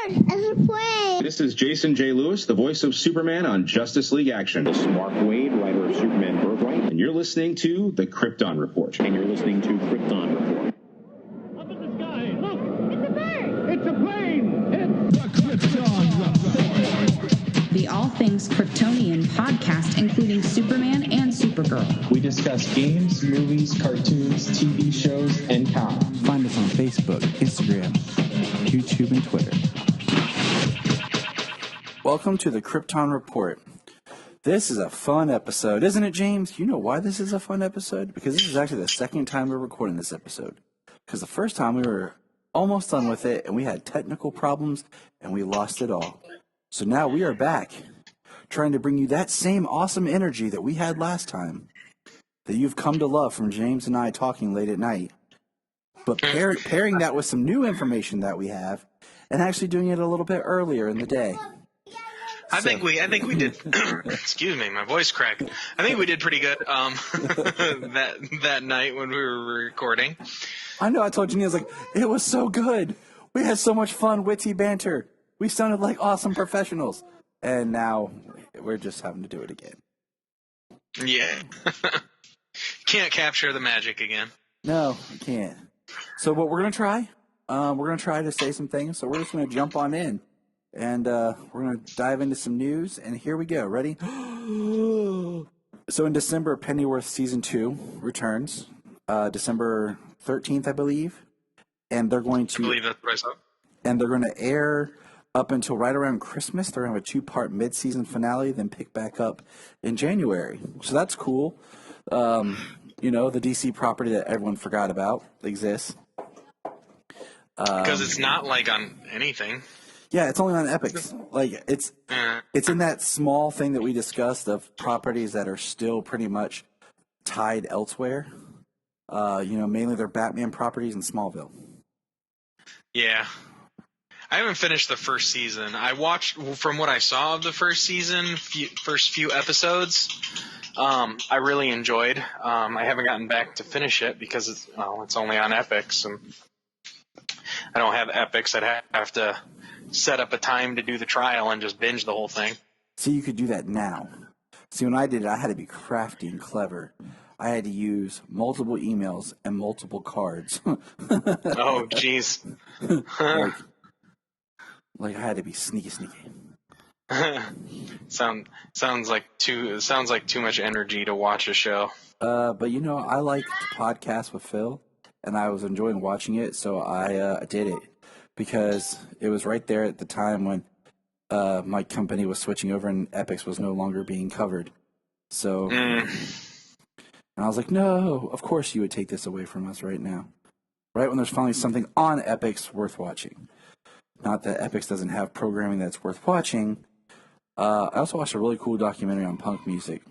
as a play. This is Jason J. Lewis, the voice of Superman on Justice League Action. This is Mark Wade, writer of Superman Birthright. And you're listening to The Krypton Report. And you're listening to Krypton Report. Up in the sky, look! It's a bird! It's a plane! It's the Krypton Report! The All Things Kryptonian podcast, including Superman and Supergirl. We discuss games, movies, cartoons, TV shows, and comics. Find us on Facebook, Instagram, YouTube, and Twitter. Welcome to the Krypton Report. This is a fun episode, isn't it, James? You know why this is a fun episode? Because this is actually the second time we're recording this episode. Because the first time we were almost done with it, and we had technical problems, and we lost it all. So now we are back, trying to bring you that same awesome energy that we had last time, that you've come to love from James and I talking late at night. But pairing that with some new information that we have, and actually doing it a little bit earlier in the day. I think we did. Excuse me, my voice cracked. I think we did pretty good that night when we were recording. I know. I told Janine, I was like, it was so good. We had so much fun, witty banter. We sounded like awesome professionals, and now we're just having to do it again. Yeah, can't capture the magic again. No, I can't. So what we're gonna try? We're gonna try to say some things. So we're just gonna jump on in. And we're going to dive into some news, and here we go. Ready? So in December, Pennyworth Season 2 returns, December 13th, I believe. And they're going to... I believe that's what I saw. And they're going to air up until right around Christmas. They're going to have a two-part mid-season finale, then pick back up in January. So that's cool. You know, the DC property that everyone forgot about exists. Because it's not like on anything. Yeah, it's only on Epix. Like it's in that small thing that we discussed of properties that are still pretty much tied elsewhere. You know, mainly they're Batman properties in Smallville. Yeah. I haven't finished the first season. I watched, from what I saw of the first season, first few episodes, I really enjoyed. I haven't gotten back to finish it because it's only on Epix, and I don't have Epix. I'd have to set up a time to do the trial and just binge the whole thing. See, you could do that now. See, when I did it, I had to be crafty and clever. I had to use multiple emails and multiple cards. Oh, jeez. like I had to be sneaky. Sounds like too much energy to watch a show. But you know, I liked the podcast with Phil, and I was enjoying watching it, so I did it. Because it was right there at the time when my company was switching over and Epix was no longer being covered. So, and I was like, no, of course you would take this away from us right now. Right when there's finally something on Epix worth watching. Not that Epix doesn't have programming that's worth watching. I also watched a really cool documentary on punk music,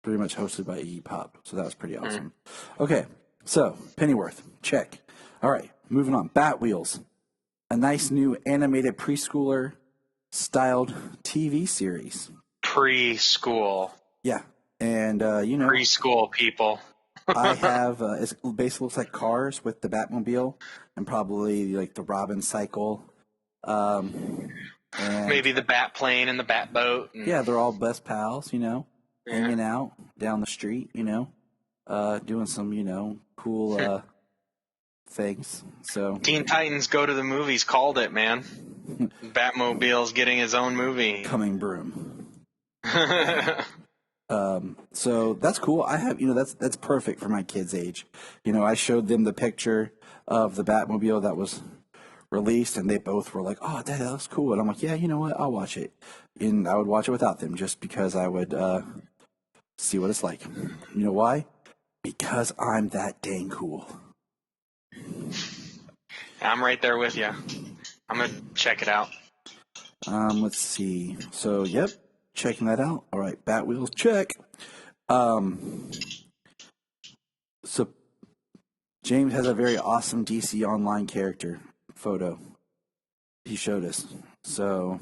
pretty much hosted by Iggy Pop. So that was pretty awesome. Okay, so Pennyworth, check. All right, moving on. Batwheels. A nice new animated preschooler-styled TV series. Preschool. Yeah, and you know, preschool people. I have. It basically looks like Cars with the Batmobile and probably like the Robin cycle. And maybe the Bat plane and the Bat boat. Yeah, they're all best pals. You know, hanging out down the street. You know, doing some cool. Things. So Teen Titans Go to the Movies called it, man. Batmobile's getting his own movie. Coming broom. So that's cool. I have, that's perfect for my kids' age. You know, I showed them the picture of the Batmobile that was released, and they both were like, "Oh, Dad, that looks cool." And I'm like, "Yeah, you know what? I'll watch it." And I would watch it without them just because I would see what it's like. You know why? Because I'm that dang cool. I'm right there with you. I'm going to check it out. Let's see. So, yep, checking that out. All right, Batwheels, check. So, James has a very awesome DC Online character photo. He showed us. So,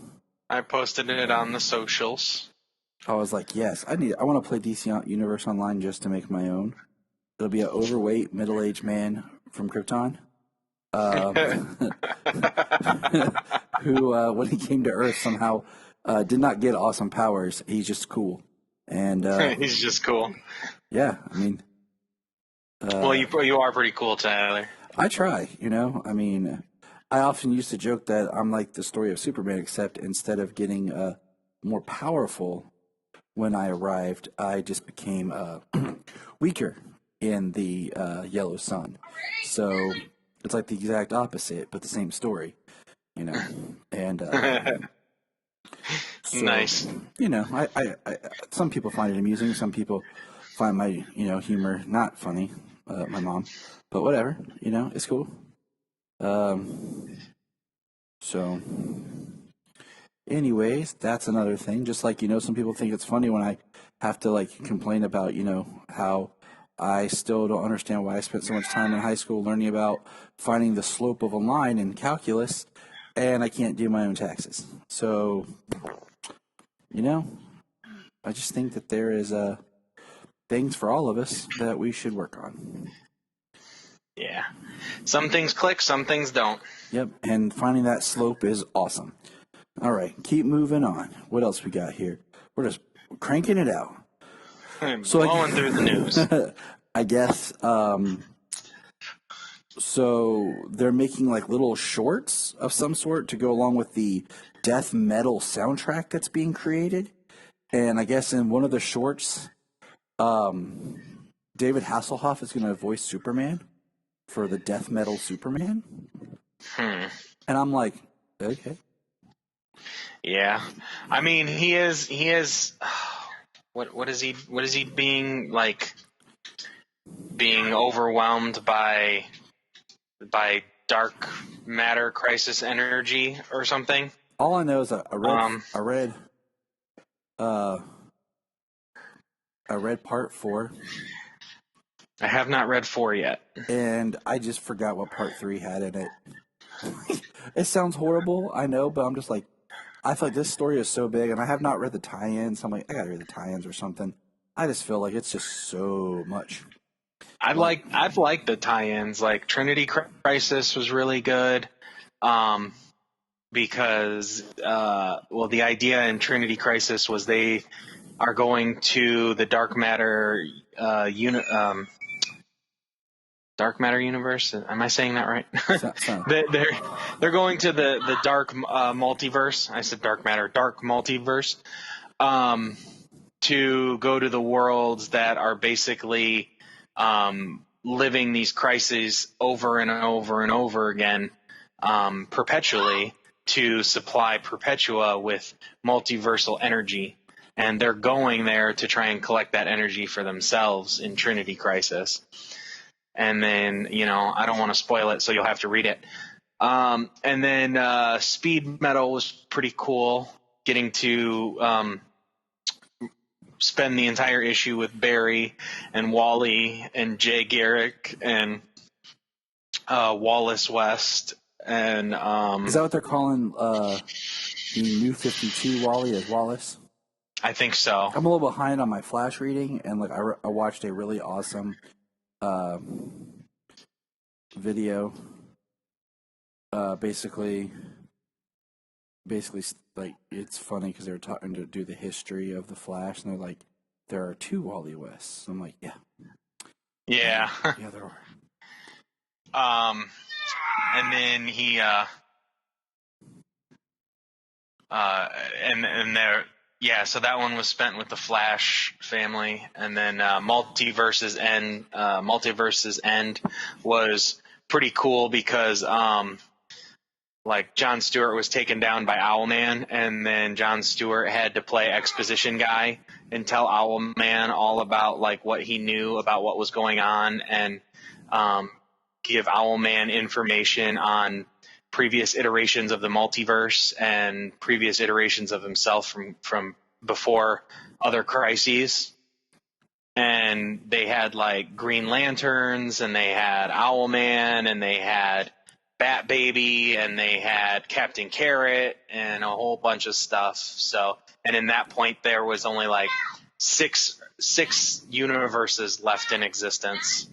I posted it on the socials. I was like, yes, I want to play DC Universe Online just to make my own. It'll be an overweight, middle-aged man from Krypton. who, when he came to Earth, somehow did not get awesome powers. He's just cool. And He's just cool. yeah, I mean, Well, you are pretty cool, Tyler. I try, I mean, I often used to joke that I'm like the story of Superman, except instead of getting more powerful when I arrived, I just became weaker in the yellow sun. So it's like the exact opposite, but the same story, And so, Nice. I some people find it amusing. Some people find my humor not funny. My mom, but whatever. It's cool. So, anyways, that's another thing. Just like, some people think it's funny when I have to like complain about, how I still don't understand why I spent so much time in high school learning about finding the slope of a line in calculus and I can't do my own taxes. So, I just think that there is things for all of us that we should work on. Yeah. Some things click, some things don't. Yep, and finding that slope is awesome. All right, keep moving on. What else we got here? We're just cranking it out. Blowing through the news. I guess, so they're making like little shorts of some sort to go along with the death metal soundtrack that's being created. And I guess in one of the shorts, David Hasselhoff is going to voice Superman for the death metal Superman. And I'm like, okay. Yeah. I mean, he is what is he being overwhelmed by dark matter crisis energy or something? All I know is I read part 4. I have not read 4 yet. And I just forgot what part 3 had in it. It sounds horrible, I know, but I'm just like, I feel like this story is so big, and I have not read the tie-ins. I'm like, I gotta read the tie-ins or something. I just feel like it's just so much. I've liked the tie-ins. Like Trinity Crisis was really good, because the idea in Trinity Crisis was they are going to the dark matter dark matter universe. Am I saying that right? They're going to the dark multiverse. I said dark matter, dark multiverse, to go to the worlds that are basically living these crises over and over and over again, perpetually, to supply Perpetua with multiversal energy. And they're going there to try and collect that energy for themselves in Trinity Crisis. And then, I don't want to spoil it, so you'll have to read it. And then Speed Metal was pretty cool, getting to spend the entire issue with Barry and Wally and Jay Garrick and Wallace West. And is that what they're calling the new 52 Wally as Wallace? I think so. I'm a little behind on my Flash reading, and like I watched a really awesome video. Basically, like, it's funny because they were talking to do the history of the Flash, and they're like, there are 2 Wally Wests. I'm like, yeah, yeah, there are. And then he and there. Yeah, so that one was spent with the Flash family, and then Multiverse's End was pretty cool because like Jon Stewart was taken down by Owlman, and then Jon Stewart had to play exposition guy and tell Owlman all about like what he knew about what was going on, and give Owlman information on previous iterations of the multiverse and previous iterations of himself from before other crises. And they had like Green Lanterns, and they had Owlman, and they had Bat Baby, and they had Captain Carrot, and a whole bunch of stuff. So, and in that point there was only like six universes left in existence.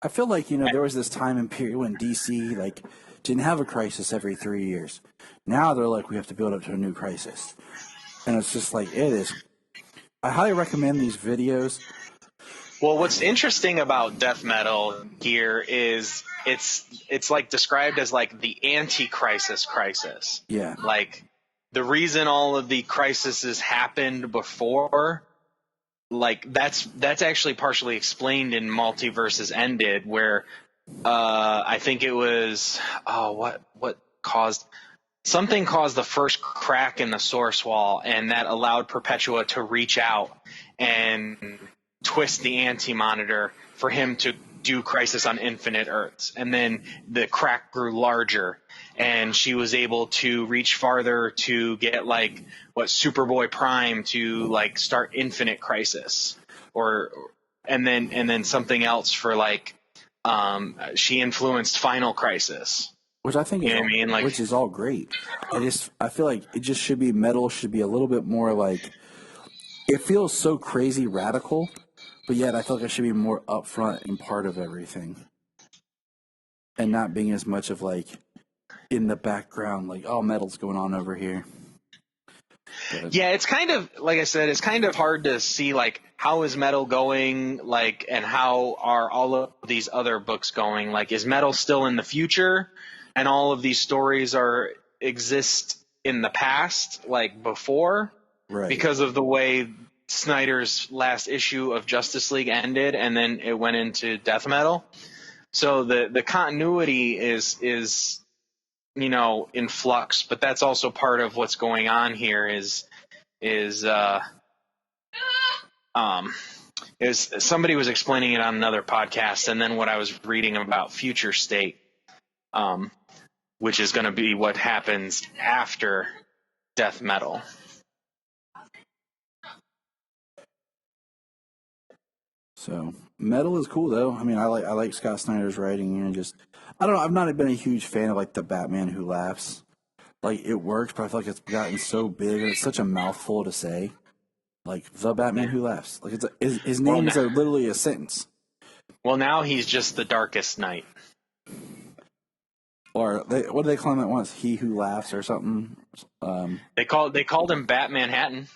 I feel like, there was this time and period when DC, like, didn't have a crisis every 3 years. Now they're like, we have to build up to a new crisis. And it's just like, it is. I highly recommend these videos. Well, what's interesting about death metal here is it's like described as like the anti-crisis crisis. Yeah. Like the reason all of the crises happened before, like that's actually partially explained in Multiverses Ended, where I think it was what caused something caused the first crack in the source wall, and that allowed Perpetua to reach out and twist the anti-monitor for him to do Crisis on Infinite Earths. And then the crack grew larger, and she was able to reach farther to get like Superboy Prime to like start Infinite Crisis, and then something else for like she influenced Final Crisis. Which I think which is all great. I feel like it just should be metal should be a little bit more like, it feels so crazy radical, but yet I feel like it should be more upfront and part of everything, and not being as much of like in the background, like, oh, metal's going on over here. But, yeah, it's kind of like I said, it's kind of hard to see like how is metal going, like, and how are all of these other books going? Like, is metal still in the future, and all of these stories exist in the past, like before, right? Because of the way Snyder's last issue of Justice League ended, and then it went into death metal. So the continuity is in flux, but that's also part of what's going on here. Is somebody was explaining it on another podcast, and then what I was reading about Future State, which is going to be what happens after death metal. So metal is cool though. I mean, I like Scott Snyder's writing, and just I don't know. I've not been a huge fan of like the Batman Who Laughs. Like, it works, but I feel like it's gotten so big and it's such a mouthful to say. Like, the Batman Who Laughs. Like, his name is literally a sentence. Well, now he's just the Darkest Knight. Or what do they call him at once? He Who Laughs or something. They called him Batman Hatton.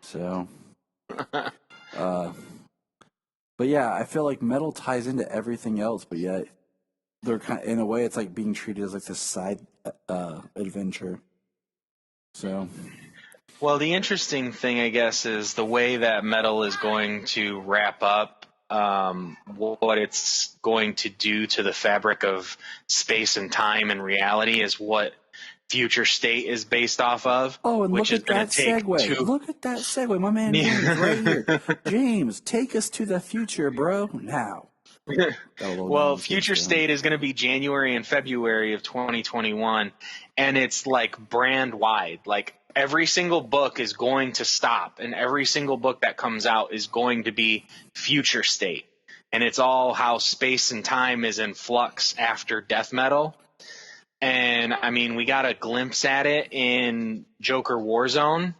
So, but yeah, I feel like metal ties into everything else, but yet they're kind of, in a way, it's like being treated as like this side adventure. So, well, the interesting thing, I guess, is the way that metal is going to wrap up. What it's going to do to the fabric of space and time and reality is what Future State is based off of. Oh, and which look at that segue. Look at that segue. My man James right here. James, take us to the future, bro. Now. Well, Future State is going to be January and February of 2021, and it's like brand wide. Like, every single book is going to stop, and every single book that comes out is going to be Future State. And it's all how space and time is in flux after death metal. And, I mean, we got a glimpse at it in Joker Warzone,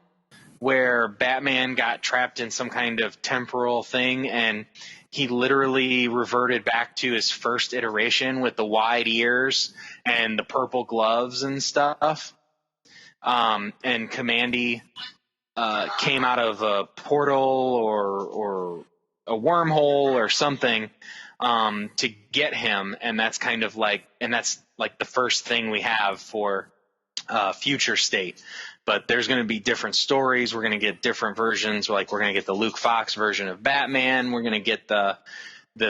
where Batman got trapped in some kind of temporal thing, and he literally reverted back to his first iteration with the wide ears and the purple gloves and stuff. And Commandy came out of a portal or a wormhole or something to get him, and that's kind of like, and that's like the first thing we have for Future State. But there's going to be different stories. We're going to get different versions. Like, we're going to get the Luke Fox version of Batman. We're going to get the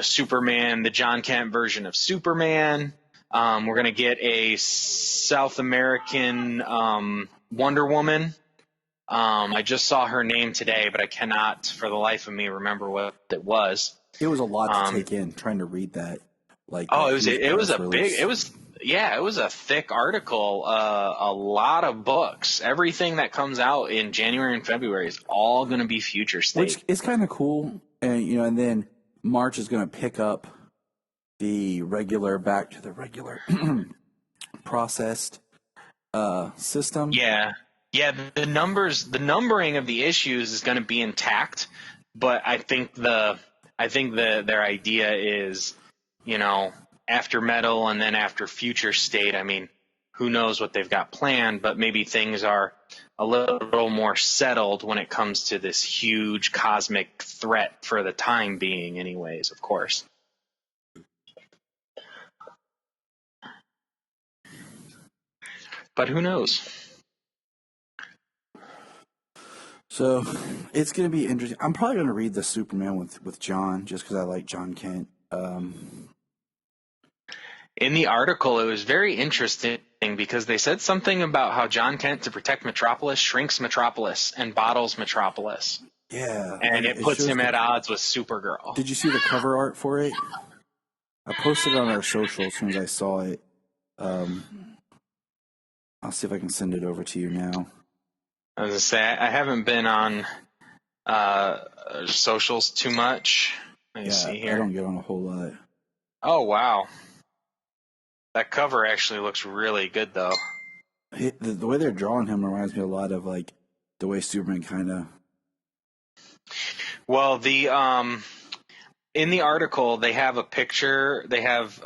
Superman, the John Kent version of Superman. We're going to get a South American Wonder Woman. I just saw her name today, but I cannot for the life of me remember what it was. It was a lot to take in trying to read that. Like, it was a thick article, a lot of books. Everything that comes out in January and February is all going to be Future State. Which is kind of cool. And, and then March is going to pick up back to the regular processed system. Yeah. Yeah, the numbering of the issues is going to be intact, but I think their idea is, after Metal and then after Future State, I mean, who knows what they've got planned, but maybe things are a little more settled when it comes to this huge cosmic threat for the time being, anyways, of course. But who knows? So it's going to be interesting. I'm probably going to read the Superman with John just because I like John Kent. In the article, it was very interesting because they said something about how John Kent, to protect Metropolis, shrinks Metropolis and bottles Metropolis. Yeah. And it puts him at odds with Supergirl. Did you see the cover art for it? I posted it on our social as soon as I saw it. I'll see if I can send it over to you now. I was going to say, I haven't been on socials too much. Let me see here. I don't get on a whole lot. Oh, wow. That cover actually looks really good, though. The way they're drawing him reminds me a lot of, like, the way Superman kind of... Well, in the article, they have a picture. They have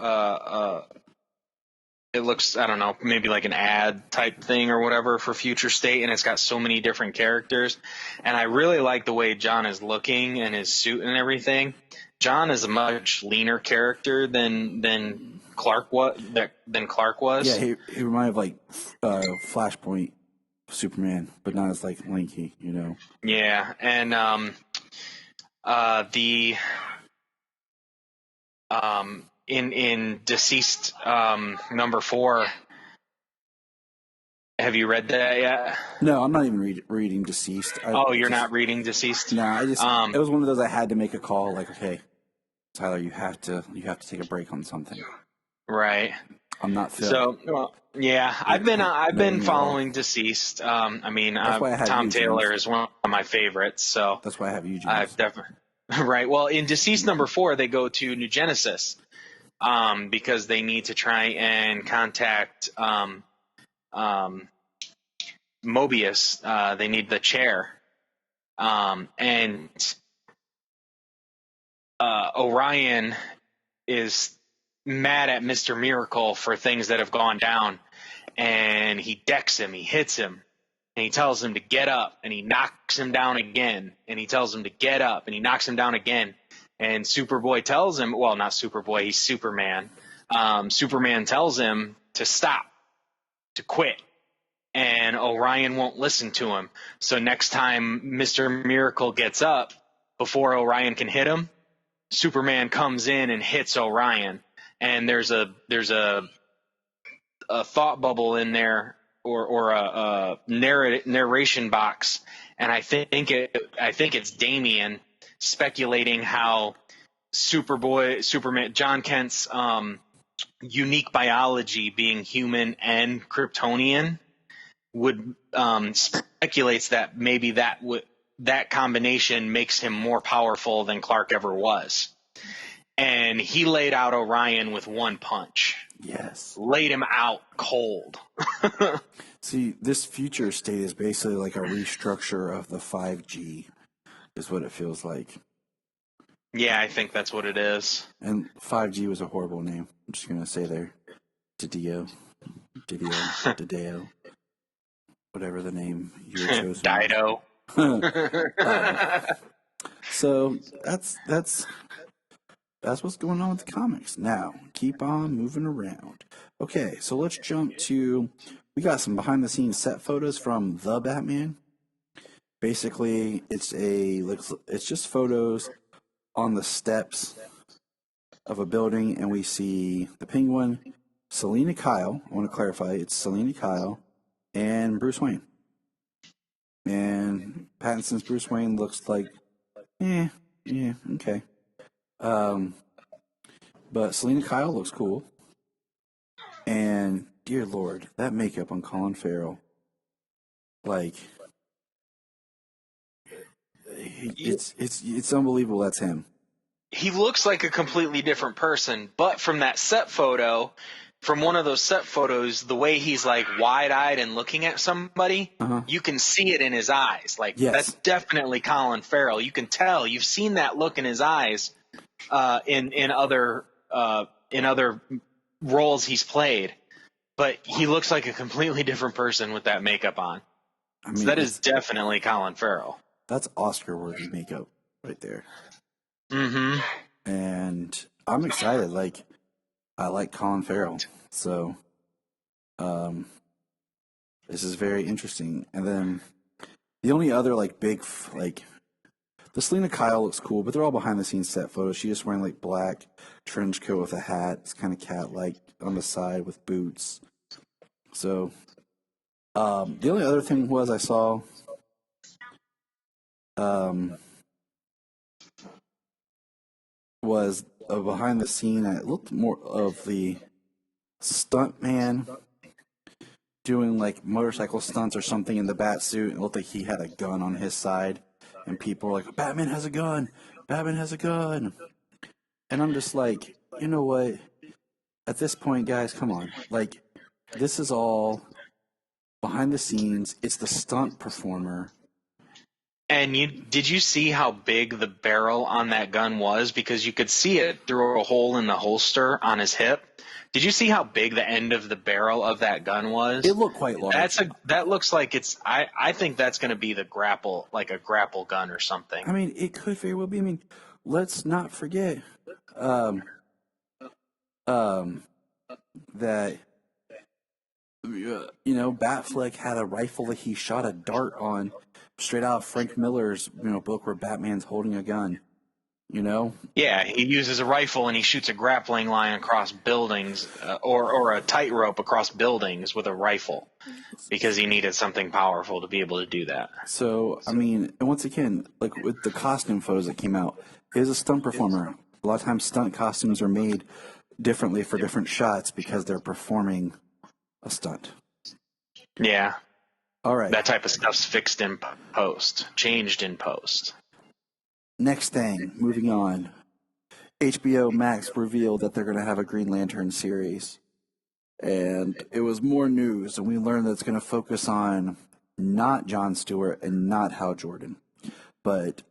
it looks, I don't know, maybe like an ad type thing or whatever for Future State, and it's got so many different characters. And I really like the way John is looking and his suit and everything. John is a much leaner character than Clark was. Yeah, he reminded of like Flashpoint Superman, but not as like lanky, you know. Yeah, and in Deceased number 4. Have you read that yet? No, I'm not even reading Deceased. You're not reading Deceased? No, I just it was one of those I had to make a call. Like, okay, Tyler, you have to take a break on something. Right. I'm not Phil. So, yeah, I've been following Deceased. I mean, Tom Taylor is one of my favorites. So that's why I have Eugene. I've definitely right. Well, in Deceased number 4, they go to New Genesis because they need to try and contact Mobius. They need the chair, and Orion is mad at Mr. Miracle for things that have gone down, and he decks him, he hits him, and he tells him to get up, and he knocks him down again, and he tells him to get up, and he knocks him down again, and Superboy tells him, well, not Superboy, he's Superman. Superman tells him to stop, to quit, and Orion won't listen to him. So next time Mr. Miracle gets up, before Orion can hit him, Superman comes in and hits Orion. And there's a thought bubble in there, or a narration box, and I think it's Damian speculating how Superman, John Kent's unique biology, being human and Kryptonian, would speculates that maybe that combination makes him more powerful than Clark ever was. And he laid out Orion with one punch. Yes. Laid him out cold. See, this Future State is basically like a restructure of the 5G, is what it feels like. Yeah, I think that's what it is. And 5G was a horrible name. I'm just going to say there. Didio, whatever the name you were chosen. Dido. So that's what's going on with the comics. Now, keep on moving around. Okay, so let's jump to, we got some behind-the-scenes set photos from The Batman. Basically, it's just photos on the steps of a building, and we see the Penguin, Selina Kyle, I want to clarify, it's Selina Kyle, and Bruce Wayne. And Pattinson's Bruce Wayne looks like, okay. But Selina Kyle looks cool. And dear Lord, that makeup on Colin Farrell, like, it's unbelievable. That's him. He looks like a completely different person, but from that set photo, from one of those set photos, the way he's like wide-eyed and looking at somebody, you can see it in his eyes. Like, yes. That's definitely Colin Farrell. You can tell. You've seen that look in his eyes in other in other roles he's played, but he looks like a completely different person with that makeup on. I mean, So that is definitely Colin Farrell. That's Oscar-worthy makeup right there. Mm-hmm. And I'm excited. Like, I like Colin Farrell, so this is very interesting. And then the only other like big the Selena Kyle looks cool, but they're all behind the scenes set photos. She's just wearing like black trench coat with a hat. It's kind of cat-like on the side with boots. So the only other thing was I saw was behind the scene. It looked more of the stunt man doing like motorcycle stunts or something in the bat suit. It looked like he had a gun on his side, and people were like, "Batman has a gun! Batman has a gun!" And I'm just like, you know what? At this point, guys, come on. Like, this is all behind the scenes. It's the stunt performer. And did you see how big the barrel on that gun was? Because you could see it through a hole in the holster on his hip. Did you see how big the end of the barrel of that gun was? It looked quite large. That looks like it's. I think that's going to be the grapple, like a grapple gun or something. I mean, it could very well be. I mean, let's not forget that Batfleck had a rifle that he shot a dart on, straight out of Frank Miller's book where Batman's holding a gun. Yeah, he uses a rifle and he shoots a grappling line across buildings, or a tightrope across buildings with a rifle, because he needed something powerful to be able to do that. So, I mean, and once again, like with the costume photos that came out, he is a stunt performer. A lot of times stunt costumes are made differently for different shots because they're performing a stunt. Yeah. All right. That type of stuff's fixed in post, changed in post. Next thing, moving on. HBO Max revealed that they're going to have a Green Lantern series. And it was more news, and we learned that it's going to focus on not Jon Stewart and not Hal Jordan. But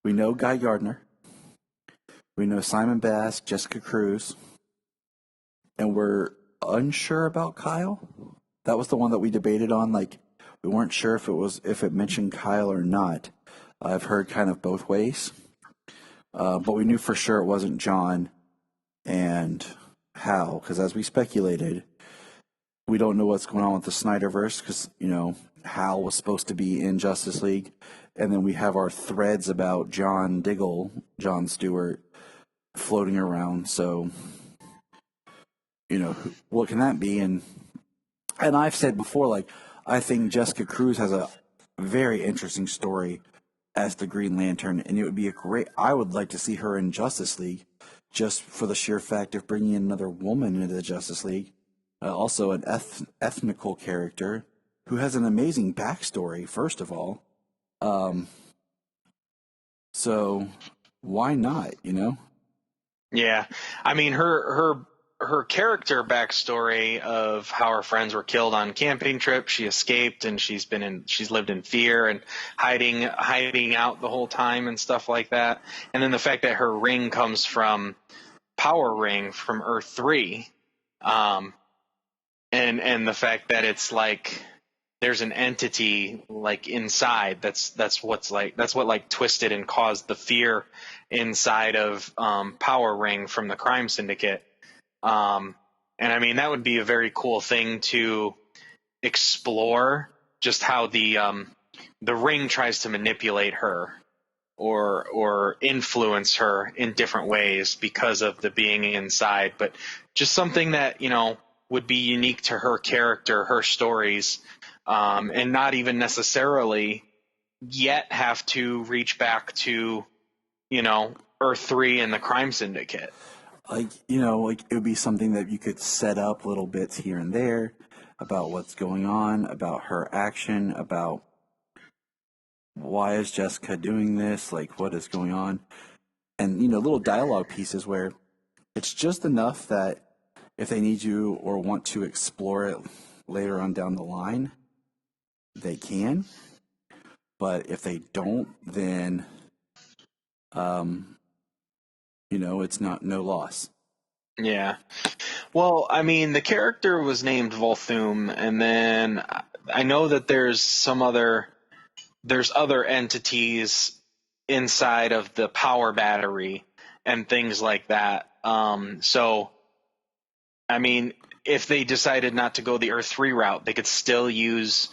we know Guy Gardner. We know Simon Bass, Jessica Cruz. And we're unsure about Kyle. That was the one that we debated on. Like, we weren't sure if it mentioned Kyle or not. I've heard kind of both ways. But we knew for sure it wasn't John and Hal, because as we speculated, we don't know what's going on with the Snyderverse, because, Hal was supposed to be in Justice League, and then we have our threads about John Stewart, floating around, so, what can that be? And I've said before, like, I think Jessica Cruz has a very interesting story as the Green Lantern, and it would be I would like to see her in Justice League, just for the sheer fact of bringing in another woman into the Justice League. Also an ethnical character who has an amazing backstory, first of all. So why not, Yeah. I mean, her character backstory of how her friends were killed on camping trip, she escaped, and she's lived in fear and hiding out the whole time and stuff like that. And then the fact that her ring comes from Power Ring from Earth 3, and the fact that it's like there's an entity like inside that's what twisted and caused the fear inside of Power Ring from the crime syndicate. And I mean, that would be a very cool thing to explore, just how the ring tries to manipulate her or influence her in different ways because of the being inside, but just something that, would be unique to her character, her stories, and not even necessarily yet have to reach back to, Earth 3 and the crime syndicate. Like, it would be something that you could set up little bits here and there about what's going on, about her action, about why is Jessica doing this, like what is going on, and, little dialogue pieces where it's just enough that if they need you or want to explore it later on down the line, they can. But if they don't, then, it's no loss. Yeah. Well, I mean, the character was named Volthoom, and then I know that there's other entities inside of the power battery and things like that. So, I mean, if they decided not to go the Earth 3 route, they could still use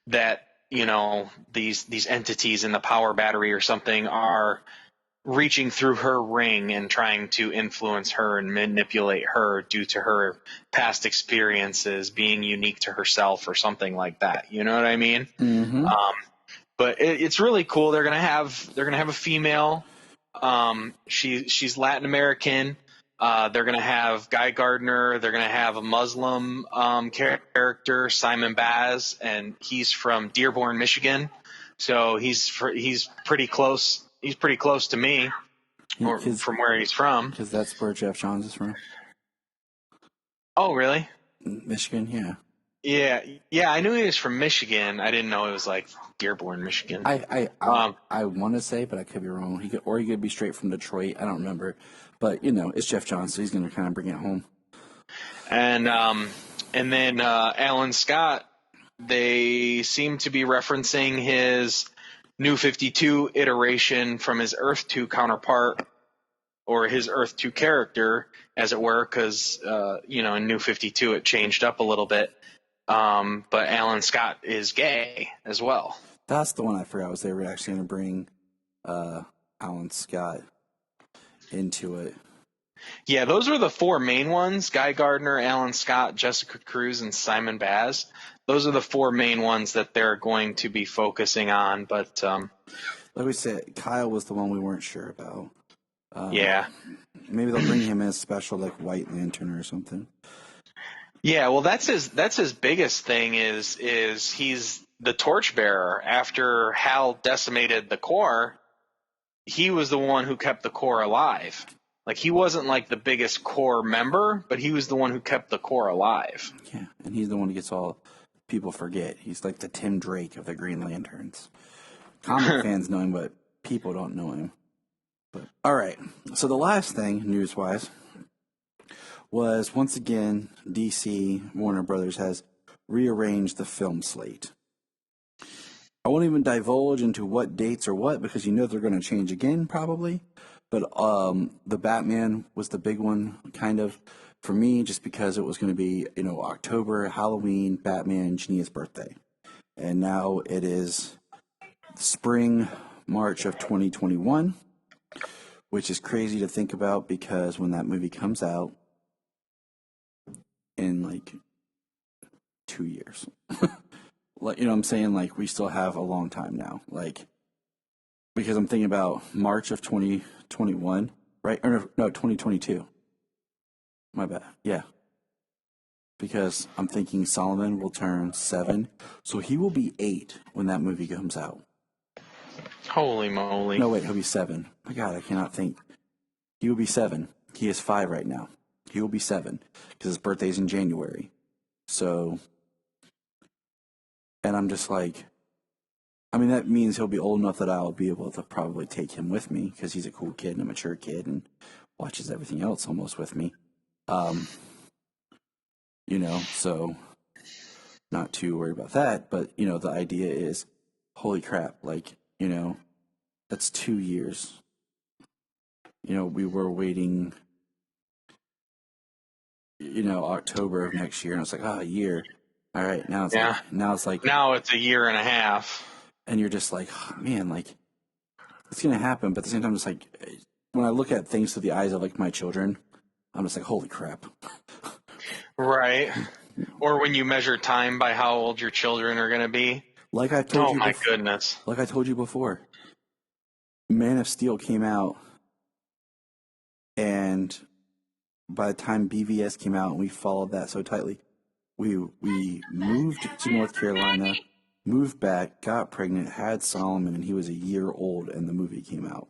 that, these entities in the power battery or something are reaching through her ring and trying to influence her and manipulate her due to her past experiences being unique to herself or something like that. You know what I mean? Mm-hmm. But it's really cool. They're gonna have a female. She's Latin American. They're gonna have Guy Gardner. They're gonna have a Muslim character, Simon Baz, and he's from Dearborn, Michigan. So he's pretty close. He's pretty close to me, or from where he's from. Because that's where Jeff Johns is from. Oh, really? Michigan, yeah. Yeah. I knew he was from Michigan. I didn't know it was like Dearborn, Michigan. I want to say, but I could be wrong. He could be straight from Detroit. I don't remember, but it's Jeff Johns, so he's going to kind of bring it home. And then Alan Scott, they seem to be referencing his New 52 iteration from his Earth 2 counterpart, or his Earth 2 character, as it were, because in New 52 it changed up a little bit. But Alan Scott is gay as well. That's the one I forgot was they were actually going to bring Alan Scott into it. Yeah, those are the four main ones: Guy Gardner, Alan Scott, Jessica Cruz, and Simon Baz. Those are the four main ones that they're going to be focusing on. But like we said, Kyle was the one we weren't sure about. Yeah. Maybe they'll bring him as special, like White Lantern or something. Yeah, well, that's his biggest thing is he's the torchbearer. After Hal decimated the core, he was the one who kept the core alive. Like, he wasn't like the biggest core member, but he was the one who kept the core alive. Yeah, and he's the one who gets all people forget. He's like the Tim Drake of the Green Lanterns. Comic fans know him, but people don't know him. But all right, so the last thing, news-wise, was once again DC, Warner Brothers, has rearranged the film slate. I won't even divulge into what dates or what, because they're going to change again probably. But the Batman was the big one, kind of, for me, just because it was going to be, October, Halloween, Batman, Jania's birthday. And now it is spring, March of 2021, which is crazy to think about because when that movie comes out in, 2 years, what I'm saying? We still have a long time now. Because I'm thinking about March of 2021, right? Or no, 2022. My bad. Yeah. Because I'm thinking Solomon will turn 7. So he will be 8 when that movie comes out. Holy moly. No, wait, he'll be 7. My God, I cannot think. He will be 7. He is 5 right now. He will be 7 because his birthday's in January. So, and I'm just that means he'll be old enough that I'll be able to probably take him with me because he's a cool kid and a mature kid and watches everything else almost with me. So not too worried about that. But, the idea is, holy crap, that's 2 years. We were waiting, October of next year, and it's a year. All right, now it's now it's a year and a half. And you're just oh, man, it's going to happen. But at the same time, it's when I look at things through the eyes of my children, I'm just holy crap. Right. Or when you measure time by how old your children are going to be. Like I told you. Oh, my goodness. Like I told you before, Man of Steel came out, and by the time BVS came out, and we followed that so tightly, we moved to North Carolina, moved back, got pregnant, had Solomon, and he was a year old, and the movie came out.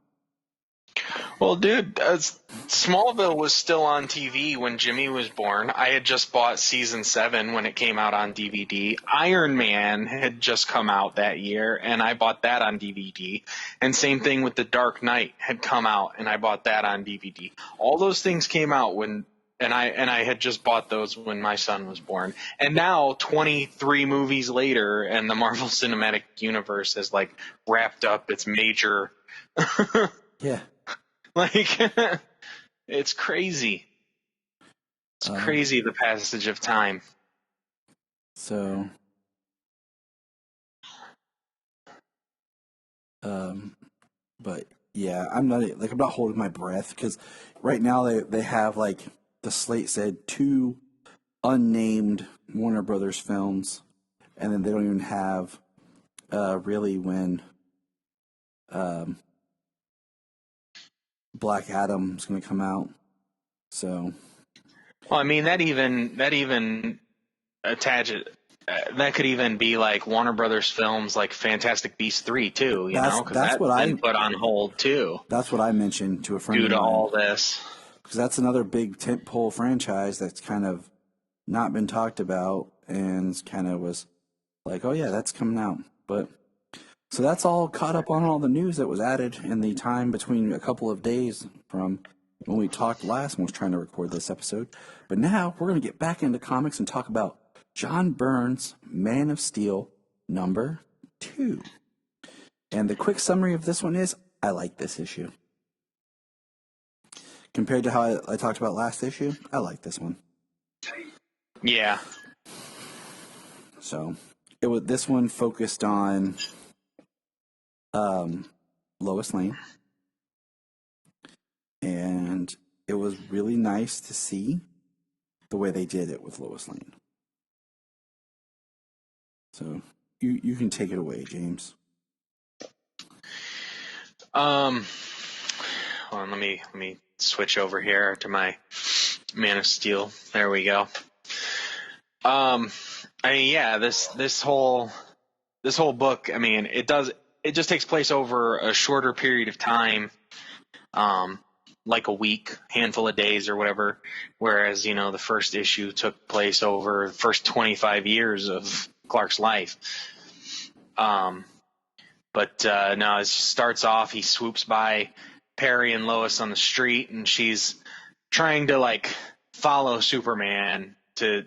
Well, dude, Smallville was still on TV when Jimmy was born. I had just bought season 7 when it came out on DVD. Iron Man had just come out that year, and I bought that on DVD. And same thing with The Dark Knight had come out, and I bought that on DVD. All those things came out when I had just bought those when my son was born. And now 23 movies later, and the Marvel Cinematic Universe has like wrapped up its major. Yeah. Like, it's crazy. It's crazy, the passage of time. So, but yeah, I'm not holding my breath because right now they have like the slate said 2 unnamed Warner Brothers films, and then they don't even have really when Black Adam's going to come out. So, well, I mean that even attach it. That could even be like Warner Brothers films, like Fantastic Beasts 3 too. Because that's been put on hold too. That's what I mentioned to a friend due of to mine. all this. Because that's another big tentpole franchise that's kind of not been talked about, and kind of was like, oh yeah, that's coming out. But so that's all caught up on all the news that was added in the time between a couple of days from when we talked last and was trying to record this episode. But now we're going to get back into comics and talk about John Byrne's Man of Steel #2. And the quick summary of this one is, I like this issue. Compared to how I talked about last issue, I like this one. Yeah. So this one focused on Lois Lane. And it was really nice to see the way they did it with Lois Lane. So you can take it away, James. Hold on, let me switch over here to my Man of Steel. There we go. This whole book, I mean, it just takes place over a shorter period of time, like a week, handful of days or whatever, whereas, the first issue took place over the first 25 years of Clark's life. But no, it starts off, he swoops by Perry and Lois on the street, and she's trying to like follow Superman to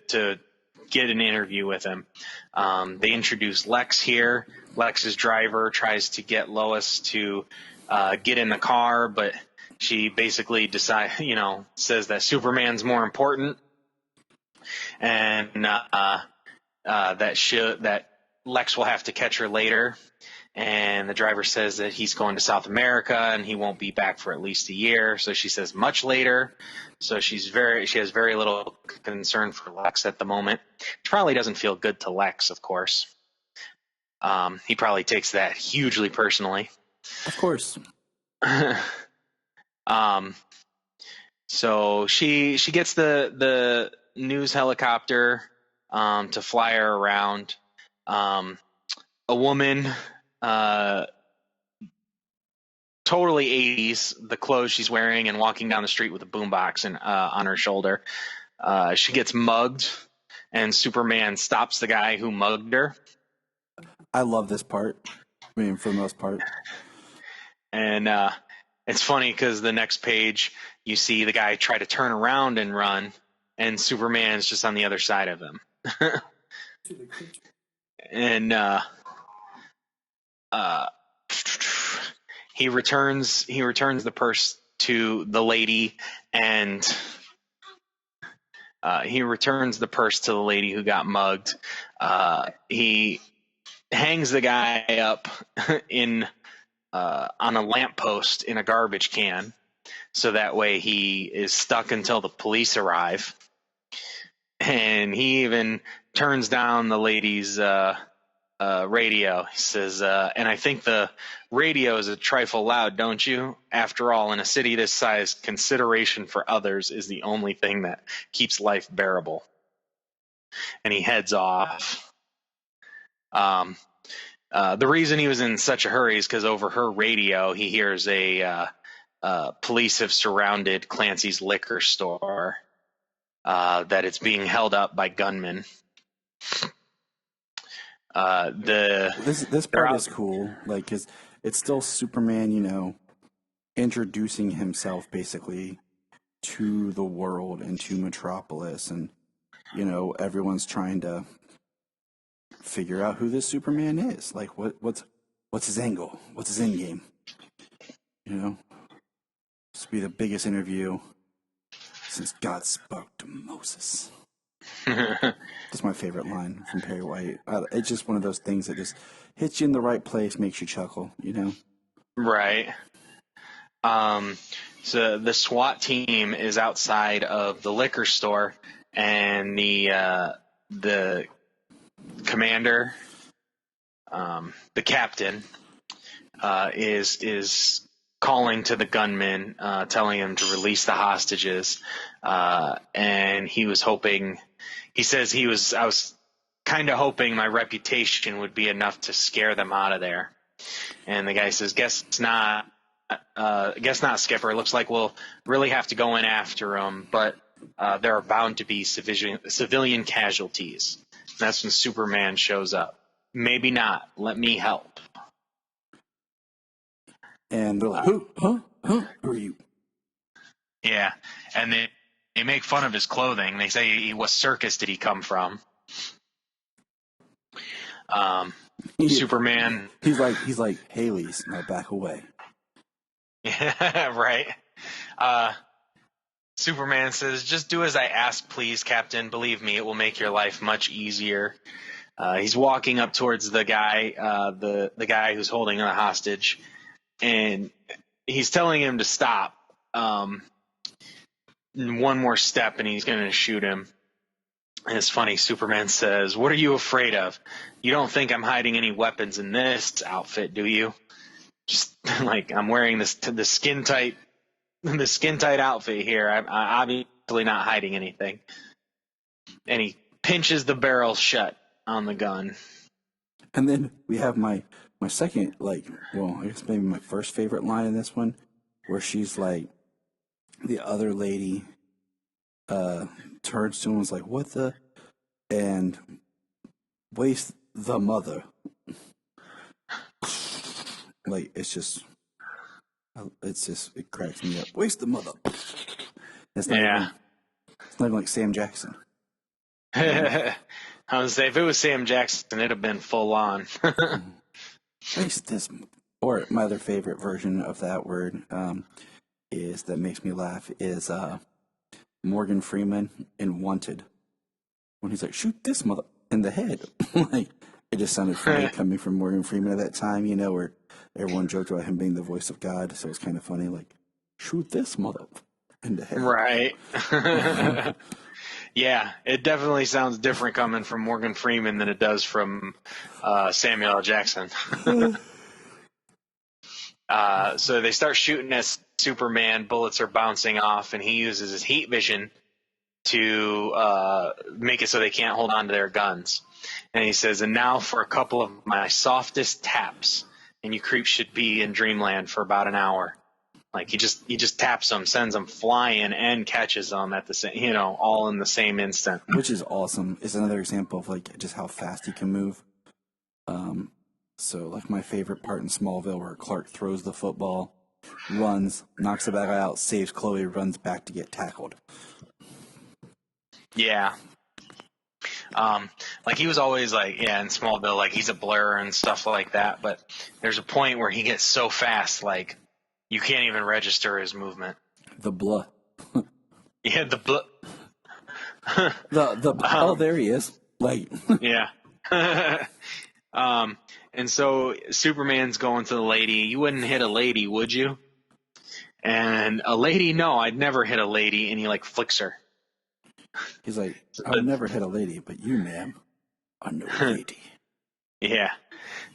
get an interview with him. They introduce Lex here. Lex's driver tries to get Lois to get in the car, but she basically says that Superman's more important, and that Lex will have to catch her later. And the driver says that he's going to South America and he won't be back for at least a year. So she says much later. So she has very little concern for Lex at the moment. Which probably doesn't feel good to Lex, of course. He probably takes that hugely personally. Of course. So she gets the news helicopter to fly her around. A woman, totally 80s, the clothes she's wearing and walking down the street with a boombox on her shoulder. She gets mugged, and Superman stops the guy who mugged her. I love this part. I mean, for the most part. And it's funny because the next page you see the guy try to turn around and run, and Superman's just on the other side of him. And he returns the purse to the lady, and who got mugged. He hangs the guy up on a lamppost in a garbage can, so that way he is stuck until the police arrive. And he even turns down the lady's radio. He says, and I think the radio is a trifle loud, don't you? After all, in a city this size, consideration for others is the only thing that keeps life bearable. And he heads off. The reason he was in such a hurry is because over her radio, he hears police have surrounded Clancy's liquor store, that it's being held up by gunmen. This part is cool, like, 'cause it's still Superman, introducing himself basically to the world and to Metropolis, and you know, everyone's trying to figure out who this Superman is. Like, what's his angle? What's his end game? You know, this will be the biggest interview since God spoke to Moses. That's my favorite line from Perry White. It's just one of those things that just hits you in the right place, makes you chuckle, you know? Right. So the SWAT team is outside of the liquor store, and the commander, the captain, is calling to the gunman, telling him to release the hostages. And he was hoping. He says I was kind of hoping my reputation would be enough to scare them out of there. And the guy says, guess not, Skipper. It looks like we'll really have to go in after them, but there are bound to be civilian casualties. And that's when Superman shows up. Maybe not. Let me help. And they're like, who? Huh? Who are you? Yeah, and they make fun of his clothing. They say, what circus did he come from? Superman. He's like Haley's. Now back away. Yeah, right. Superman says, just do as I ask, please, Captain. Believe me, it will make your life much easier. He's walking up towards the guy, the guy who's holding the hostage, and he's telling him to stop. One more step, and he's going to shoot him. And it's funny. Superman says, "What are you afraid of? You don't think I'm hiding any weapons in this outfit, do you? Just like I'm wearing the skin tight outfit here. I'm obviously not hiding anything." And he pinches the barrel shut on the gun. And then we have my second, I guess maybe my first favorite line in this one, where she's like, the other lady turns to him and was like, what the? And waste the mother. Like, it cracks me up. Waste the mother. It's not even like Sam Jackson. I was say, if it was Sam Jackson, it'd have been full on. Waste this. Or my other favorite version of that word is that makes me laugh is Morgan Freeman in Wanted, when he's like, shoot this mother in the head. Like, it just sounded funny coming from Morgan Freeman at that time, you know, where everyone joked about him being the voice of God, so it's kind of funny, like, shoot this mother in the head. Right. Yeah, it definitely sounds different coming from Morgan Freeman than it does from Samuel L. Jackson. So they start shooting at Superman. Bullets are bouncing off, and he uses his heat vision to make it so they can't hold on to their guns. And he says, and now for a couple of my softest taps, and you creeps should be in dreamland for about an hour. Like, he just taps them, sends them flying, and catches them at the same, all in the same instant. Which is awesome. It's another example of like just how fast he can move. So like my favorite part in Smallville, where Clark throws the football, runs, knocks the bad guy out, saves Chloe, runs back to get tackled. Yeah. Like, he was always like, in Smallville, like, he's a blur and stuff like that. But there's a point where he gets so fast, like, you can't even register his movement. The blah. Yeah, the blah. Oh, there he is. Like, yeah. And so Superman's going to the lady. You wouldn't hit a lady, would you? And a lady, no, I'd never hit a lady. And he like flicks her. He's like, I've never hit a lady, but you, ma'am, are no lady. Yeah.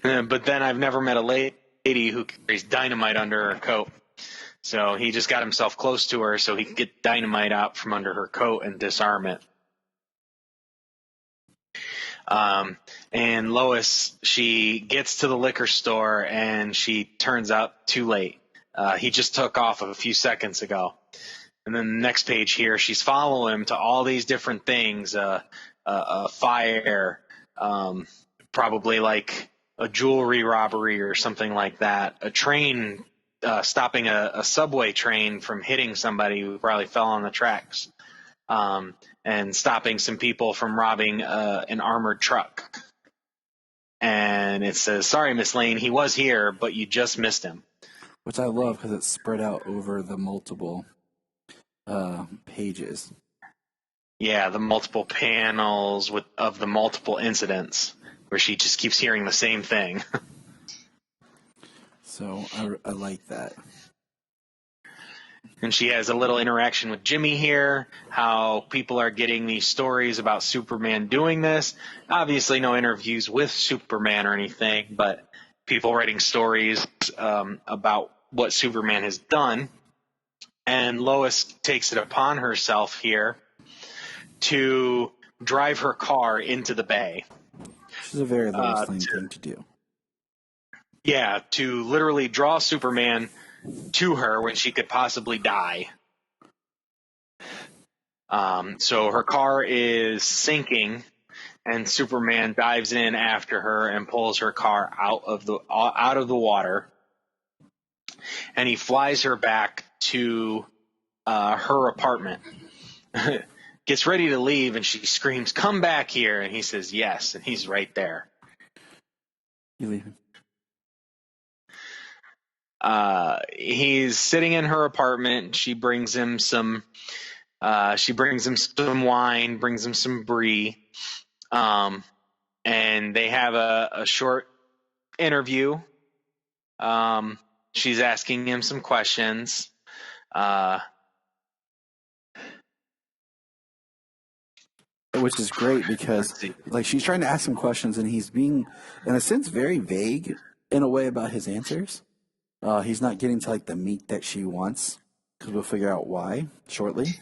But then I've never met a lady who carries dynamite under her coat. So he just got himself close to her so he could get dynamite out from under her coat and disarm it. And Lois, she gets to the liquor store and she turns up too late. He just took off a few seconds ago. And then the next page here, she's following him to all these different things, a fire, probably like a jewelry robbery or something like that, a train stopping a subway train from hitting somebody who probably fell on the tracks, and stopping some people from robbing an armored truck. And it says, "Sorry, Miss Lane, he was here, but you just missed him." Which I love because it's spread out over the multiple pages. Yeah, the multiple panels of the multiple incidents where she just keeps hearing the same thing. So I like that. And she has a little interaction with Jimmy here, how people are getting these stories about Superman doing this. Obviously, no interviews with Superman or anything, but people writing stories about what Superman has done. And Lois takes it upon herself here to drive her car into the bay. Which is a very Lois Lane thing to do. Yeah, to literally draw Superman to her when she could possibly die. So her car is sinking, and Superman dives in after her and pulls her car out of the water, and he flies her back to her apartment. Gets ready to leave, and she screams, "Come back here!" And he says, "Yes," and he's right there. You leaving? He's sitting in her apartment. She brings him some wine, brings him some brie, and they have a short interview. She's asking him some questions. Which is great because, like, she's trying to ask him questions, and he's being, in a sense, very vague in a way about his answers. He's not getting to, like, the meat that she wants, because we'll figure out why shortly.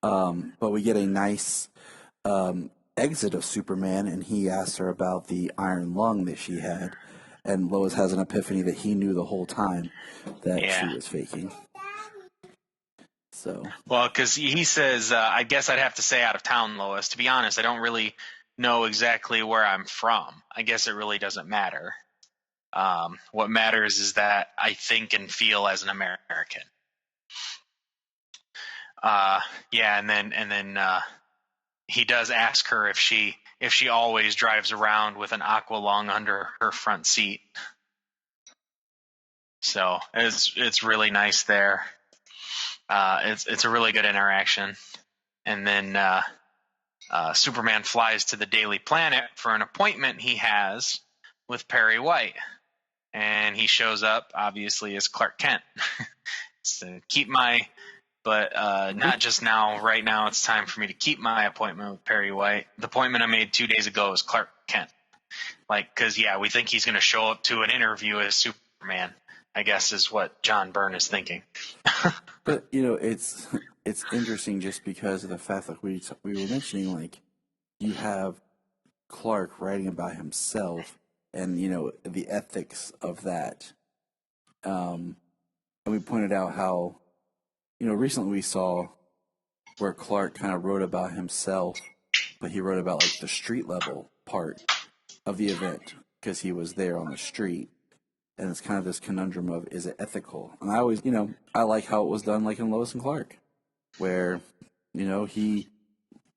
But we get a nice exit of Superman, and he asks her about the iron lung that she had, and Lois has an epiphany that he knew the whole time that she was faking. So. Well, because he says, I guess I'd have to say out of town, Lois. To be honest, I don't really know exactly where I'm from. I guess it really doesn't matter. What matters is that I think and feel as an American. And then he does ask her if she always drives around with an aqua lung under her front seat. So it's really nice there. It's a really good interaction. And then Superman flies to the Daily Planet for an appointment he has with Perry White. And he shows up, obviously, as Clark Kent. So not just now. Right now, it's time for me to keep my appointment with Perry White. The appointment I made 2 days ago is Clark Kent. Because we think he's going to show up to an interview as Superman, I guess is what John Byrne is thinking. But, it's interesting just because of the fact that we were mentioning, like, you have Clark writing about himself and, the ethics of that. And we pointed out how, recently we saw where Clark kind of wrote about himself, but he wrote about, like, the street level part of the event because he was there on the street. And it's kind of this conundrum of, is it ethical? And I always, I like how it was done, like in Lois and Clark, where,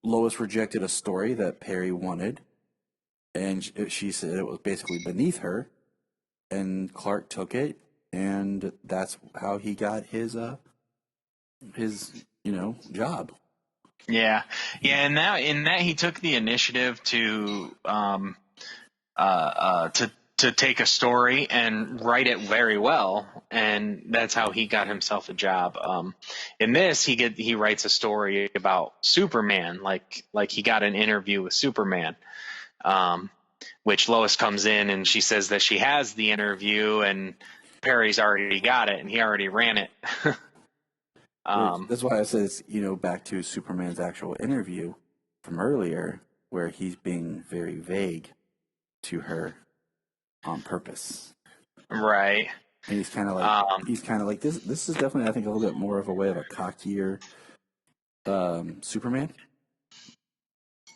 Lois rejected a story that Perry wanted, and she said it was basically beneath her, and Clark took it, and that's how he got his job. Yeah, and in that he took the initiative to take a story and write it very well, and that's how he got himself a job. In this, he writes a story about Superman, like he got an interview with Superman, which Lois comes in and she says that she has the interview and Perry's already got it and he already ran it. That's why I says, back to Superman's actual interview from earlier, where he's being very vague to her on purpose. Right. And he's kind of like, this is definitely, I think, a little bit more of a way of a cockier Superman.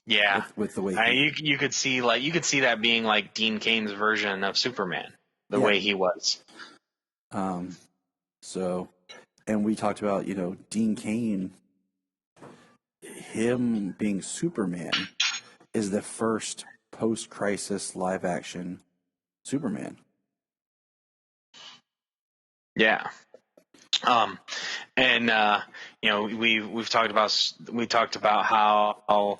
Yeah. With the way you could see that being like Dean Cain's version of Superman, the way he was. So, and we talked about, Dean Cain, him being Superman is the first post-crisis live-action Superman. Yeah. And we've talked about how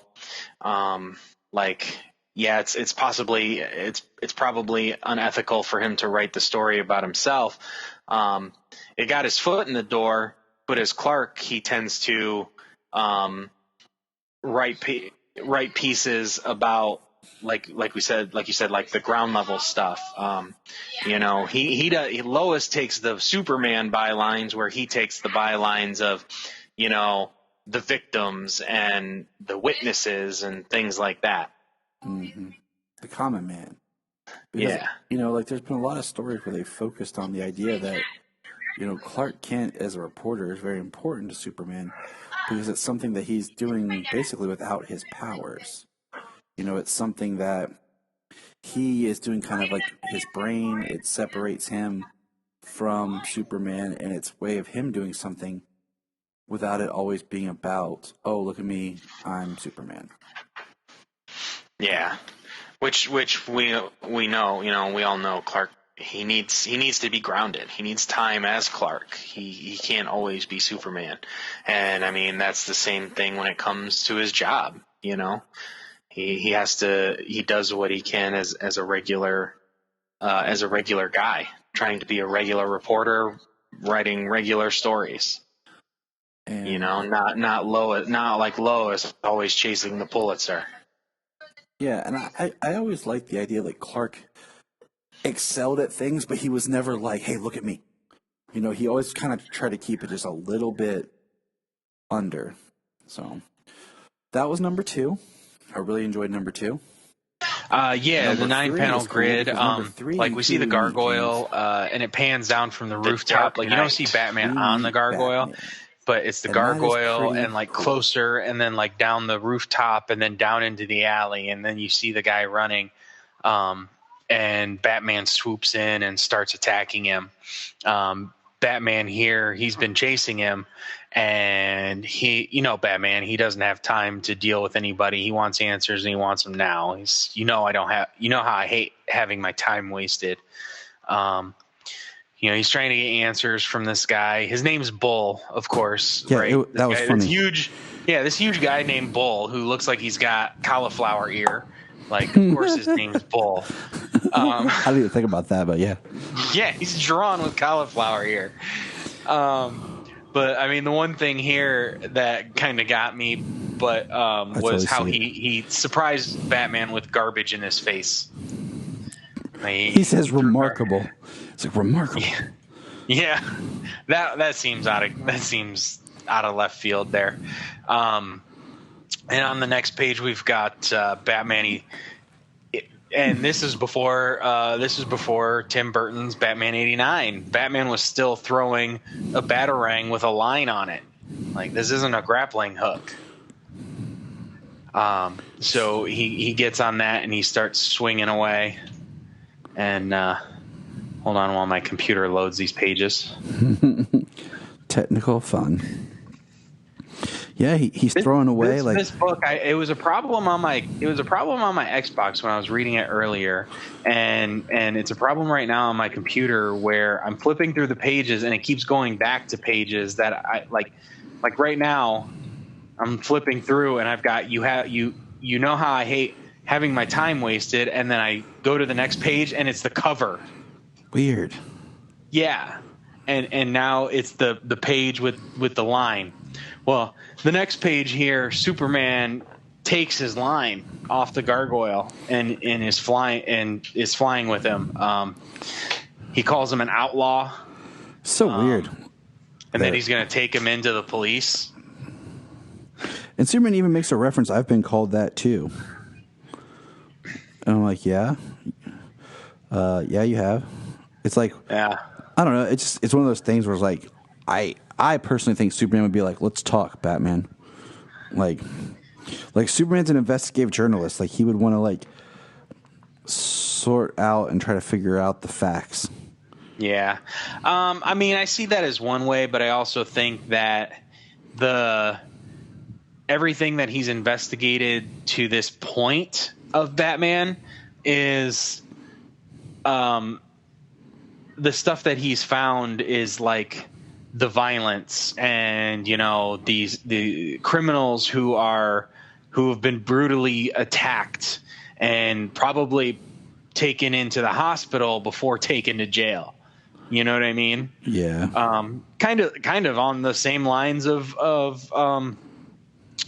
it's probably unethical for him to write the story about himself. It got his foot in the door, but as Clark, he tends to write pieces about like you said, like the ground level stuff. Lois takes the Superman bylines where he takes the bylines of, the victims and the witnesses and things like that. Mm-hmm. The common man. Because, there's been a lot of stories where they focused on the idea that, Clark Kent as a reporter is very important to Superman because it's something that he's doing basically without his powers. It's something that he is doing kind of like his brain. It separates him from Superman, and it's a way of him doing something without it always being about, oh, look at me, I'm Superman. Yeah, which we know, we all know Clark. He needs to be grounded. He needs time as Clark. He can't always be Superman. And I mean, that's the same thing when it comes to his job. He does what he can as a regular guy, trying to be a regular reporter, writing regular stories. And, not like Lois always chasing the Pulitzer. Yeah, and I always liked the idea that Clark excelled at things, but he was never like, hey, look at me. He always kind of tried to keep it just a little bit under. So that was number 2. I really enjoyed number 2. The 9-panel grid. Like we see the gargoyle, and it pans down from the rooftop. Like you don't see Batman on the gargoyle, but it's the gargoyle and like closer, and then like down the rooftop, and then down into the alley, and then you see the guy running, and Batman swoops in and starts attacking him. Batman here, he's been chasing him, and Batman, he doesn't have time to deal with anybody. He wants answers, and he wants them now. He's, how I hate having my time wasted. He's trying to get answers from this guy. His name's Bull, of course. Yeah, right? That was funny. This huge guy named Bull who looks like he's got cauliflower ear. Like, of course, his name's Bull. I didn't even think about that, but yeah. Yeah, he's drawn with cauliflower ear. But I mean, the one thing here that kind of got me, was how he surprised Batman with garbage in his face. He says remarkable. It's like remarkable. Yeah. That seems out of left field there. And on the next page we've got Batman. And this is before Tim Burton's Batman '89. Batman was still throwing a batarang with a line on it. Like, this isn't a grappling hook. So he gets on that and he starts swinging away. And hold on while my computer loads these pages. Technical fun. Yeah, he's throwing away this book. It was a problem on my Xbox when I was reading it earlier, and it's a problem right now on my computer where I'm flipping through the pages and it keeps going back to pages that I like right now. I'm flipping through and I've got you know how I hate having my time wasted, and then I go to the next page and it's the cover. Weird. Yeah, and now it's the page with the line. Well, the next page here, Superman takes his line off the gargoyle and is flying with him. He calls him an outlaw. So weird. And then he's going to take him into the police. And Superman even makes a reference. I've been called that too. And I'm like, yeah, you have. It's like, yeah, I don't know. It's one of those things where it's like, I personally think Superman would be like, let's talk, Batman. Like Superman's an investigative journalist. Like, he would want to sort out and try to figure out the facts. Yeah. I mean, I see that as one way, but I also think that everything that he's investigated to this point of Batman is the stuff that he's found is like the violence and, you know, the criminals who have been brutally attacked and probably taken into the hospital before taken to jail. You know what I mean? Yeah. Kind of on the same lines of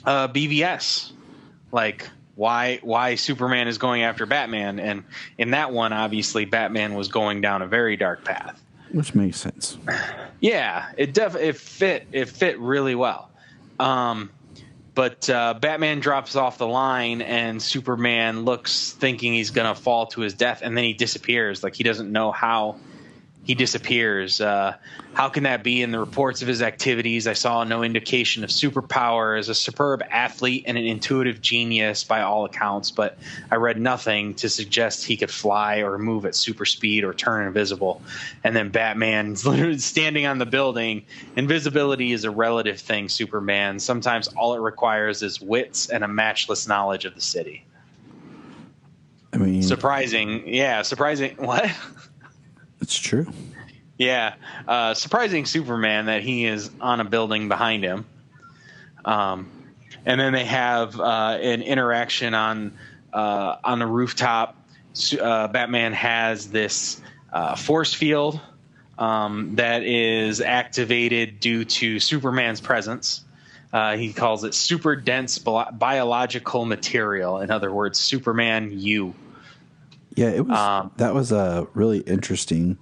BVS. Like why Superman is going after Batman, and in that one, obviously, Batman was going down a very dark path. Which makes sense. Yeah, it fit really well. But Batman drops off the line, and Superman looks, thinking he's gonna fall to his death, and then he disappears. Like, he doesn't know how he disappears. How can that be? In the reports of his activities, I saw no indication of superpower. As a superb athlete and an intuitive genius by all accounts, but I read nothing to suggest he could fly or move at super speed or turn invisible. And then Batman's literally standing on the building. Invisibility is a relative thing, Superman. Sometimes all it requires is wits and a matchless knowledge of the city. I mean, surprising. Yeah, surprising. What? It's true. Yeah, surprising Superman that he is on a building behind him. And then they have an interaction on the rooftop. Batman has this force field that is activated due to Superman's presence. He calls it super dense biological material. In other words, Superman U. Yeah, it was. That was a really interesting,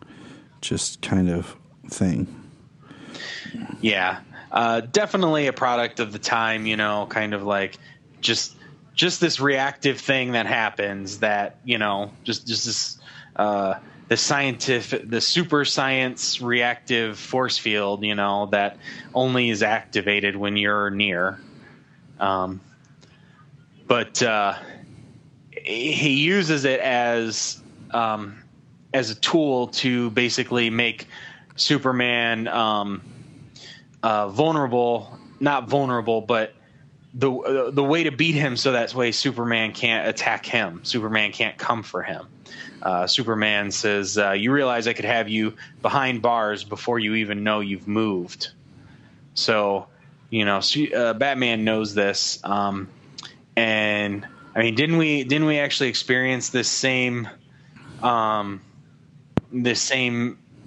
just kind of thing. Yeah, definitely a product of the time. You know, kind of like just this reactive thing that happens. That, you know, just this the super science reactive force field. You know, that only is activated when you're near. But he uses it as a tool to basically make Superman vulnerable, not vulnerable, but the way to beat him so that way Superman can't attack him. Superman can't come for him. Superman says, you realize I could have you behind bars before you even know you've moved. So, you know, Batman knows this. And I mean, didn't we actually experience this same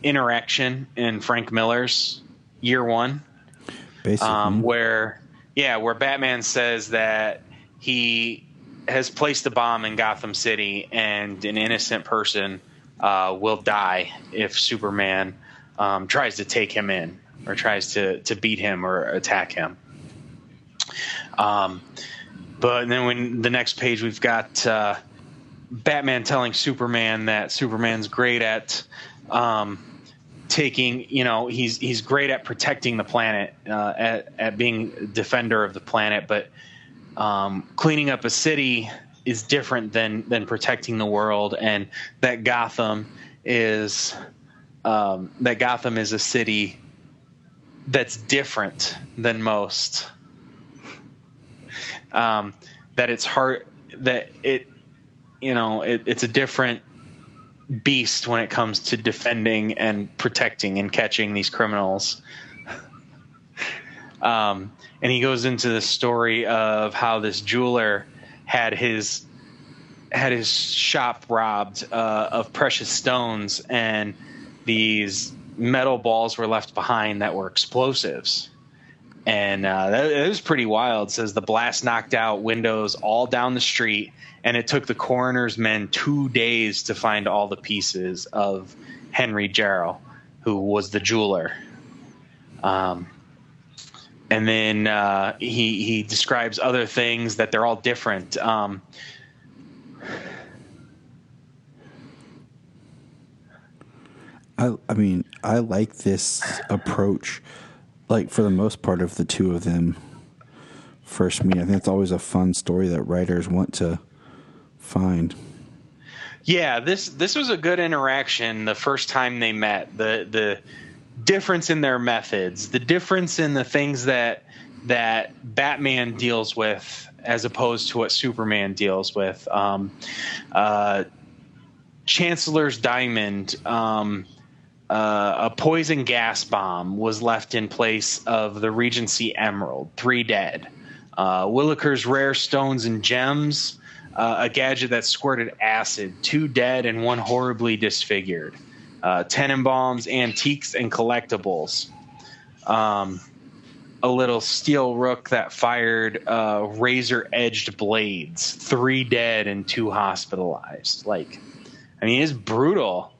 interaction in Frank Miller's Year One? Basically. Where Batman says that he has placed a bomb in Gotham City and an innocent person will die if Superman tries to take him in or tries to beat him or attack him. But then when the next page, we've got Batman telling Superman that Superman's great at taking, you know, he's great at protecting the planet, at being a defender of the planet, but cleaning up a city is different than protecting the world, and that Gotham is a city that's different than most. That it's hard, that it's a different beast when it comes to defending and protecting and catching these criminals. And he goes into the story of how this jeweler had his shop robbed of precious stones, and these metal balls were left behind that were explosives. And it was pretty wild. It says the blast knocked out windows all down the street, and it took the coroner's men 2 days to find all the pieces of Henry Jarrell, who was the jeweler. And then he describes other things that they're all different. I mean, I like this approach. Like, for the most part of the two of them first meet. I think it's always a fun story that writers want to find. Yeah, this was a good interaction the first time they met. The difference in their methods, the difference in the things that Batman deals with as opposed to what Superman deals with. Chancellor's Diamond, a poison gas bomb was left in place of the Regency Emerald, 3 dead. Williker's Rare Stones and Gems, a gadget that squirted acid, 2 dead and 1 horribly disfigured. Tenenbaum's Antiques and Collectibles, a little steel rook that fired razor-edged blades, 3 dead and 2 hospitalized. Like, I mean, it's brutal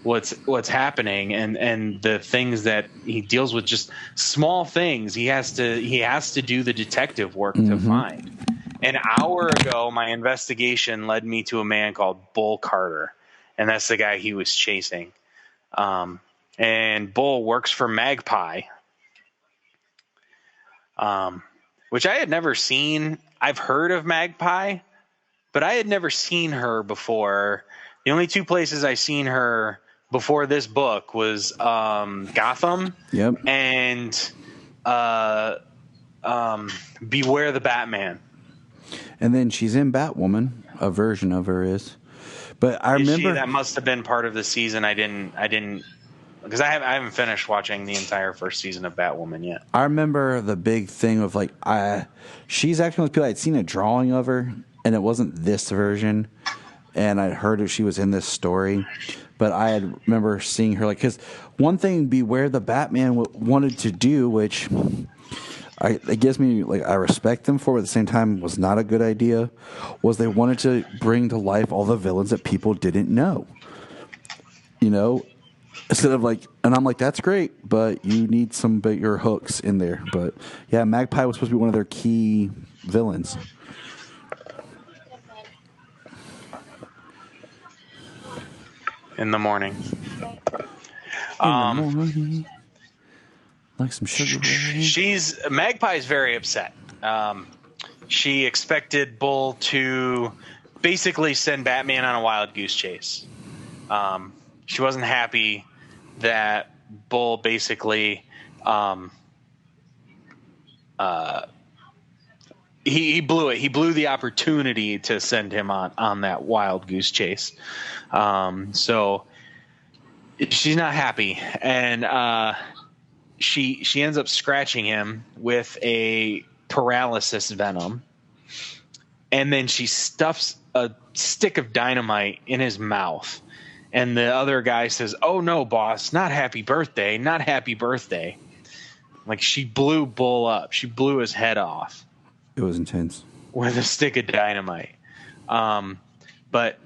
what's happening, and the things that he deals with, just small things. He has to do the detective work to find. An hour ago, my investigation led me to a man called Bull Carter, and that's the guy he was chasing. And Bull works for Magpie, which I had never seen. I've heard of Magpie, but I had never seen her before. The only 2 places I seen her before this book was Gotham, and Beware the Batman. And then she's in Batwoman. A version of her is. But I remember that must have been part of the season. I didn't because I haven't finished watching the entire first season of Batwoman yet. I remember the big thing of like she's acting with people. I'd seen a drawing of her, and it wasn't this version. And I'd heard that she was in this story, but I remember seeing her, like, because one thing Beware the Batman wanted to do, which it gives me, like, I respect them for, but at the same time was not a good idea, was they wanted to bring to life all the villains that people didn't know. You know, instead of like, and I'm like, that's great, but you need some bigger hooks in there. But yeah, Magpie was supposed to be one of their key villains. In the morning. Like some sugar. Magpie's very upset. She expected Bull to basically send Batman on a wild goose chase. She wasn't happy that Bull basically he blew it. He blew the opportunity to send him on that wild goose chase. So she's not happy, and she ends up scratching him with a paralysis venom, and then she stuffs a stick of dynamite in his mouth. And the other guy says, "Oh no, boss, not happy birthday, not happy birthday." Like, she blew Bull up. She blew his head off. It was intense. With a stick of dynamite. But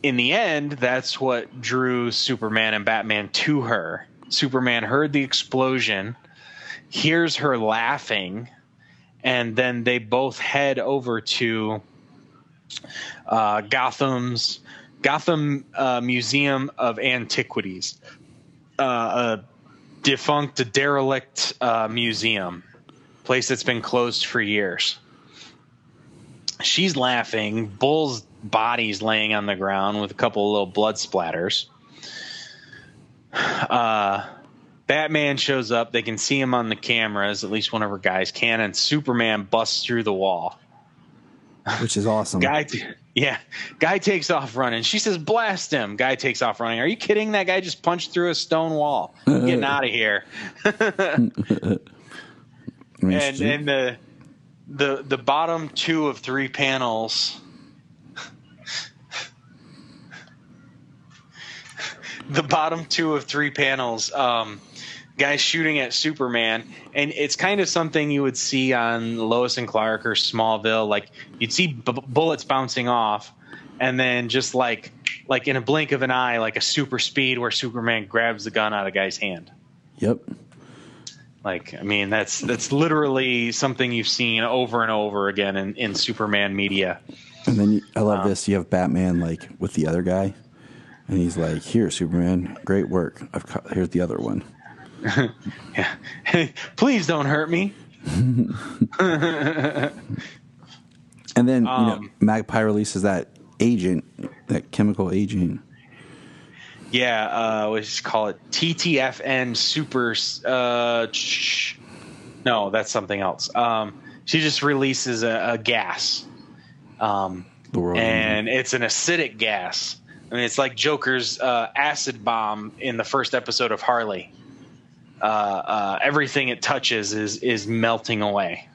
in the end, that's what drew Superman and Batman to her. Superman heard the explosion, hears her laughing, and then they both head over to Gotham Museum of Antiquities, a defunct, derelict museum, place that's been closed for years. She's laughing. Bull's body's laying on the ground with a couple of little blood splatters. Batman shows up. They can see him on the cameras. At least one of her guys can. And Superman busts through the wall, which is awesome. Guy takes off running. She says, "Blast him!" Guy takes off running. Are you kidding? That guy just punched through a stone wall. I'm getting out of here. And the bottom 2 of 3 panels. The bottom 2 of 3 panels, guys shooting at Superman, and it's kind of something you would see on Lois and Clark or Smallville. Like, you'd see bullets bouncing off, and then just like in a blink of an eye, like a super speed where Superman grabs the gun out of a guy's hand. Yep. Like, I mean, that's literally something you've seen over and over again in Superman media. And then I love this. You have Batman, like, with the other guy, and he's like, "Here, Superman, great work. Here's the other one." Yeah. Hey, please don't hurt me. And then Magpie releases that agent, that chemical agent. Yeah, we just call it TTFN super. No, that's something else. She just releases a gas, and it's an acidic gas. I mean, it's like Joker's acid bomb in the first episode of Harley. Everything it touches is melting away.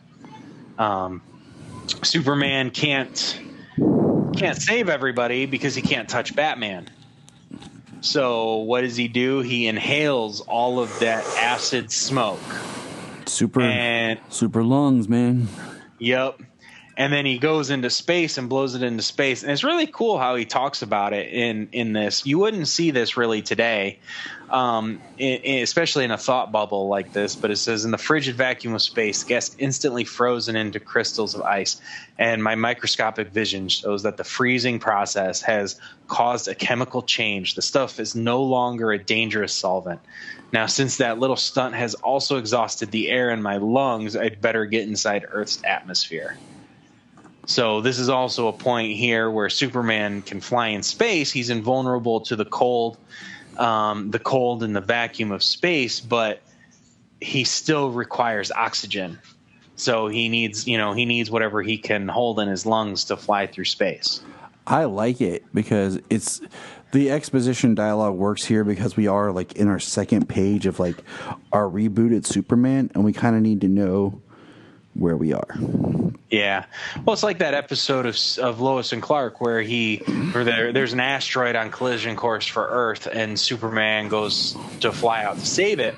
Superman can't save everybody because he can't touch Batman. So what does he do? He inhales all of that acid smoke. Super lungs, man. Yep. And then he goes into space and blows it into space. And it's really cool how he talks about it in this. You wouldn't see this really today, especially in a thought bubble like this. But it says, in the frigid vacuum of space, gas instantly frozen into crystals of ice. And my microscopic vision shows that the freezing process has caused a chemical change. The stuff is no longer a dangerous solvent. Now, since that little stunt has also exhausted the air in my lungs, I'd better get inside Earth's atmosphere. So this is also a point here where Superman can fly in space. He's invulnerable to the cold and the vacuum of space, but he still requires oxygen. So he needs whatever he can hold in his lungs to fly through space. I like it because it's the exposition dialogue works here because we are like in our second page of like our rebooted Superman, and we kind of need to know where we are. Yeah. Well, it's like that episode of Lois and Clark where there's an asteroid on collision course for Earth and Superman goes to fly out to save it.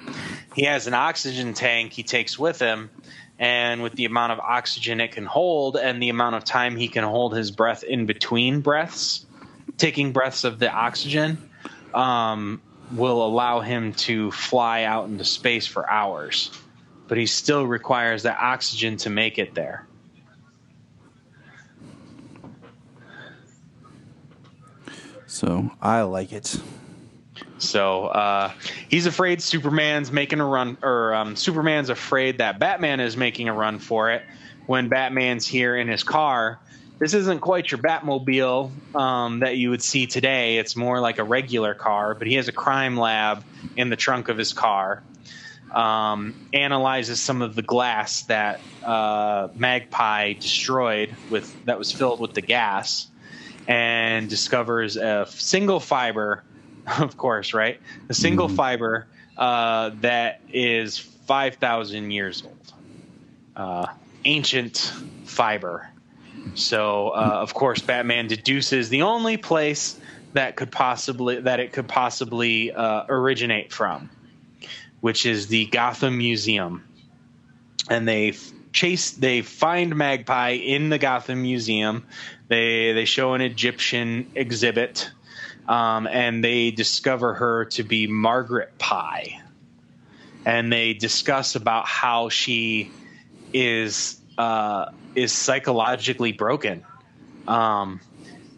He has an oxygen tank he takes with him, and with the amount of oxygen it can hold and the amount of time he can hold his breath in between breaths, taking breaths of the oxygen, will allow him to fly out into space for hours. But he still requires that oxygen to make it there. So I like it. So he's afraid Superman's making a run, or Superman's afraid that Batman is making a run for it. When Batman's here in his car, this isn't quite your Batmobile that you would see today. It's more like a regular car, but he has a crime lab in the trunk of his car. Analyzes some of the glass that Magpie destroyed that was filled with the gas, and discovers a single fiber, of course, right? A single fiber that is 5,000 years old, ancient fiber. So, of course, Batman deduces the only place that it could possibly originate from, which is the Gotham Museum. And they find Magpie in the Gotham Museum. They show an Egyptian exhibit, and they discover her to be Margaret Pye. And they discuss about how she is psychologically broken.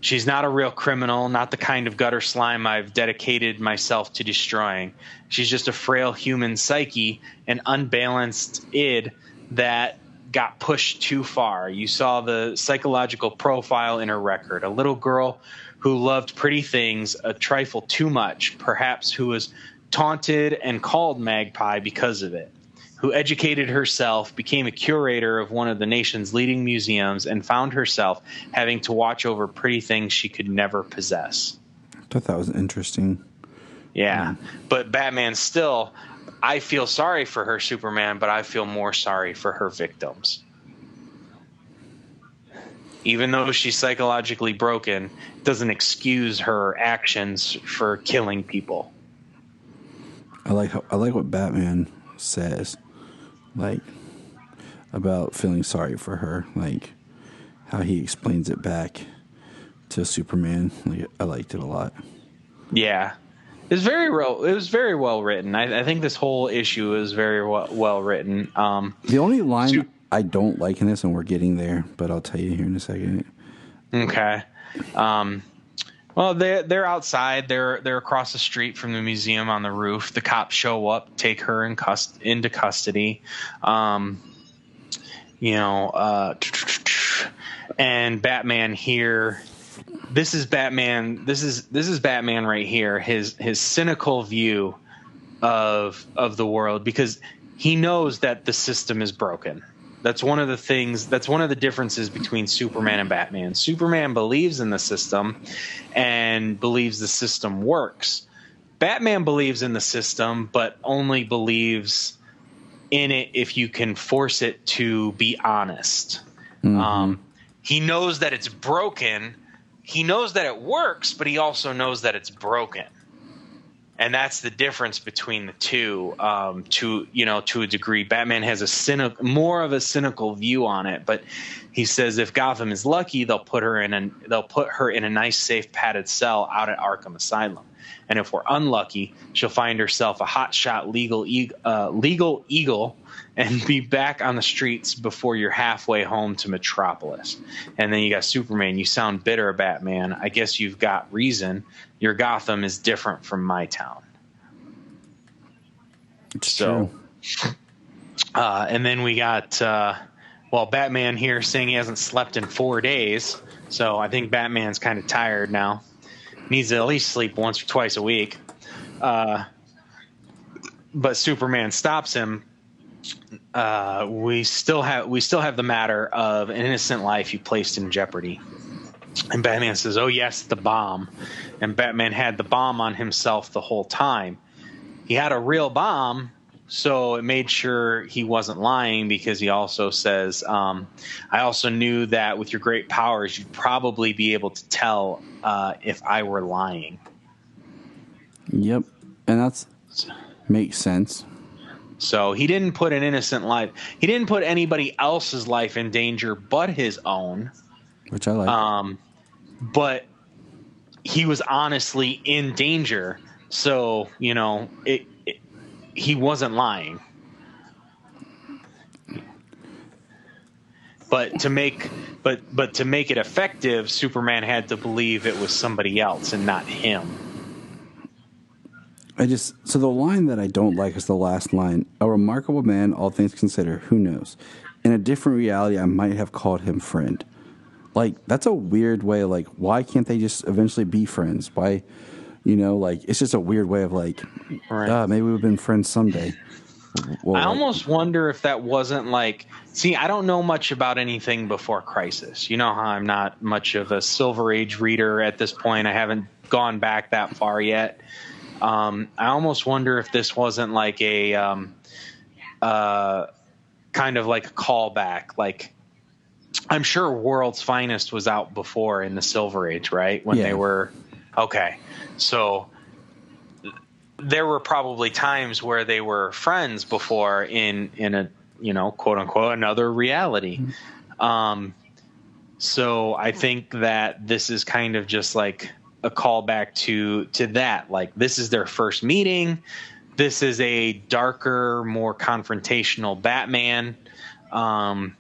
She's not a real criminal, not the kind of gutter slime I've dedicated myself to destroying. She's just a frail human psyche, an unbalanced id that got pushed too far. You saw the psychological profile in her record. A little girl who loved pretty things a trifle too much, perhaps who was taunted and called Magpie because of it, who educated herself, became a curator of one of the nation's leading museums, and found herself having to watch over pretty things she could never possess. I thought that was interesting. Yeah. But Batman still, I feel sorry for her, Superman, but I feel more sorry for her victims. Even though she's psychologically broken, it doesn't excuse her actions for killing people. I like what Batman says, like, about feeling sorry for her, like how he explains it back to Superman. Like, I liked it a lot. Yeah, it was very well written. I think this whole issue is very well written. The only line I don't like in this, and we're getting there, but I'll tell you here in a second. Okay. Well, they're outside. They're across the street from the museum on the roof. The cops show up, take her into custody. And Batman here this is Batman. This is Batman right here. His cynical view of the world, because he knows that the system is broken. That's one of the things. That's one of the differences between Superman and Batman. Superman believes in the system and believes the system works. Batman believes in the system, but only believes in it if you can force it to be honest. Mm-hmm. He knows that it's broken. He knows that it works, but he also knows that it's broken. And that's the difference between the two. To a degree, Batman has more of a cynical view on it. But he says if Gotham is lucky, they'll put her in a nice, safe, padded cell out at Arkham Asylum. And if we're unlucky, she'll find herself a hotshot legal eagle and be back on the streets before you're halfway home to Metropolis. And then you got Superman. You sound bitter, Batman. I guess you've got reason. Your Gotham is different from my town. It's true. And then we got, Batman here saying he hasn't slept in 4 days. So I think Batman's kind of tired now. Needs to at least sleep once or twice a week. But Superman stops him. We still have the matter of an innocent life you placed in jeopardy. And Batman says, "Oh yes, the bomb." And Batman had the bomb on himself the whole time. He had a real bomb, so it made sure he wasn't lying, because he also says, "I also knew that with your great powers, you'd probably be able to tell if I were lying." Yep, and that's makes sense. So he didn't put an innocent life. He didn't put anybody else's life in danger but his own. Which I like. But he was honestly in danger. So, he wasn't lying. But to make it effective, Superman had to believe it was somebody else and not him. So the line that I don't like is the last line. A remarkable man, all things considered. Who knows? In a different reality, I might have called him friend. Like, that's a weird way. Like, why can't they just eventually be friends? Why, it's just a weird way of like, right. Maybe we've been friends someday. Well, I almost wonder if that wasn't like, I don't know much about anything before Crisis. You know how I'm not much of a Silver Age reader at this point. I haven't gone back that far yet. I almost wonder if this wasn't like a kind of like a callback. Like, I'm sure World's Finest was out before in the Silver Age, right? When they were okay. So there were probably times where they were friends before in a quote unquote another reality. So I think that this is kind of just like a callback to that. Like, this is their first meeting. This is a darker, more confrontational Batman.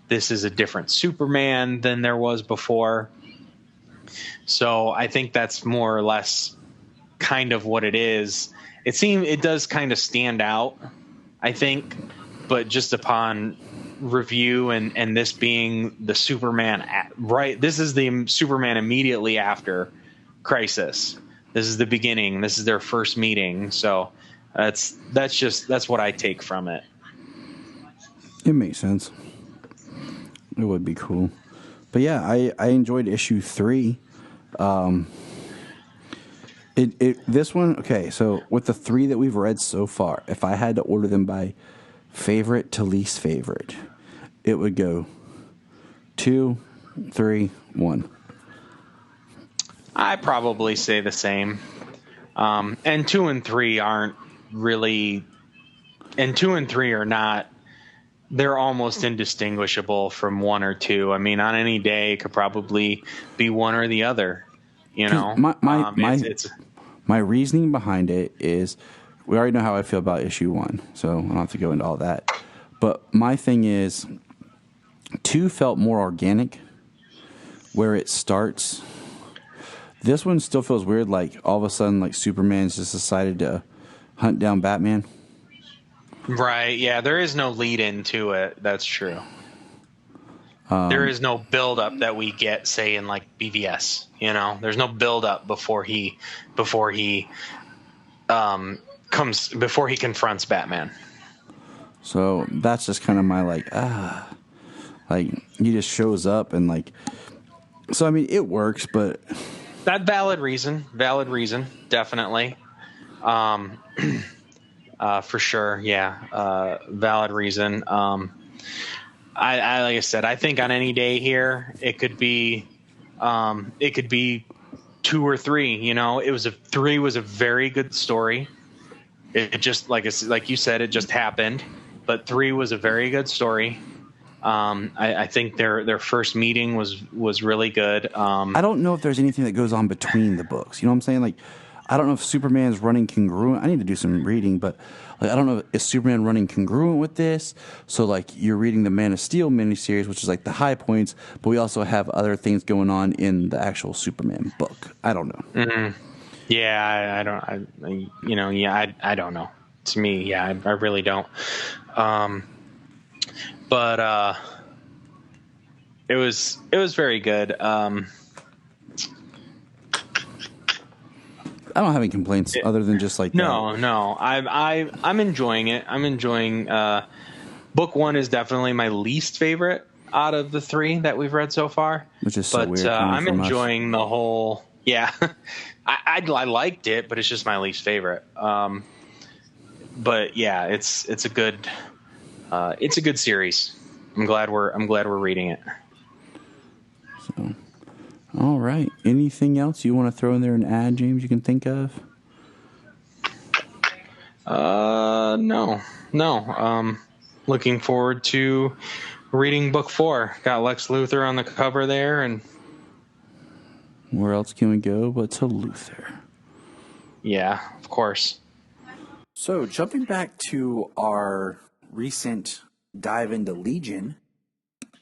This is a different Superman than there was before. So I think that's more or less kind of what it is. It does kind of stand out, I think, but just upon review and this being the Superman, right? This is the Superman immediately after Crisis. This is the beginning. This is their first meeting. So that's what I take from it. It makes sense. It would be cool. But yeah, I enjoyed issue 3. This one, okay, so with the 3 that we've read so far, if I had to order them by favorite to least favorite, it would go 2, 3, 1. I probably say the same. And 2 and 3 aren't really, and 2 and 3 are not, they're almost indistinguishable from 1 or 2. I mean, on any day, it could probably be one or the other. My reasoning behind it is, we already know how I feel about issue 1, so I don't have to go into all that. But my thing is, 2 felt more organic, where it starts. This one still feels weird, like all of a sudden, like Superman's just decided to hunt down Batman. Right, yeah, there is no lead into it. That's true. There is no buildup that we get, say, in like BVS. You know, there's no buildup before he confronts Batman. So that's just kind of my he just shows up and like. So I mean, it works, but That valid reason, definitely. For sure, yeah, valid reason. I like I said, I think on any day here, it could be 2 or 3. You know, 3 was a very good story. It just like you said, it just happened. But 3 was a very good story. I think their first meeting was really good. I don't know if there's anything that goes on between the books. You know what I'm saying? Like, I don't know if Superman's running congruent. I need to do some reading, but like, I don't know if Superman running congruent with this. So like, you're reading the Man of Steel miniseries, which is like the high points, but we also have other things going on in the actual Superman book. I don't know. Mm-hmm. Yeah, I don't. I don't know. To me, yeah, I really don't. But it was very good. I don't have any complaints other than just like no. I'm enjoying it. I'm enjoying. Book 1 is definitely my least favorite out of the 3 that we've read so far. Which is so weird. I'm enjoying the whole. Yeah, I liked it, but it's just my least favorite. But yeah, it's a good series. I'm glad we're reading it. So, all right. Anything else you want to throw in there and add, James? You can think of? No. Looking forward to reading book 4. Got Lex Luthor on the cover there, and where else can we go but to Luthor? Yeah, of course. So, jumping back to our recent dive into Legion,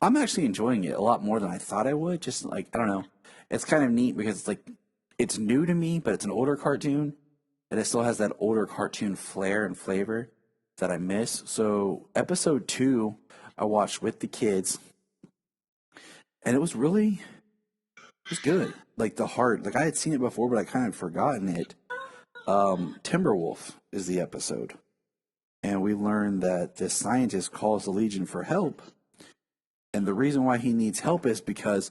I'm actually enjoying it a lot more than I thought I would. Just like, I don't know. It's kind of neat because it's like, it's new to me, but it's an older cartoon, and it still has that older cartoon flair and flavor that I miss. So, episode 2, I watched with the kids, and it was good. Like, the heart, like I had seen it before, but I kind of forgotten it. Timberwolf is the episode. And we learned that this scientist calls the Legion for help. And the reason why he needs help is because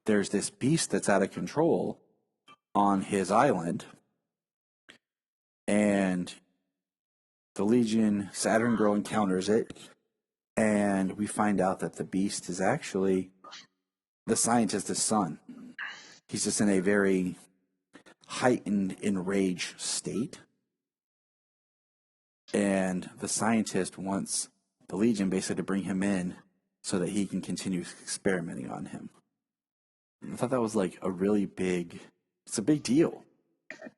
there's this beast that's out of control on his island. And the Legion, Saturn Girl encounters it. And we find out that the beast is actually the scientist's son. He's just in a very heightened, enraged state. And the scientist wants the Legion basically to bring him in so that he can continue experimenting on him. I thought that was like it's a big deal,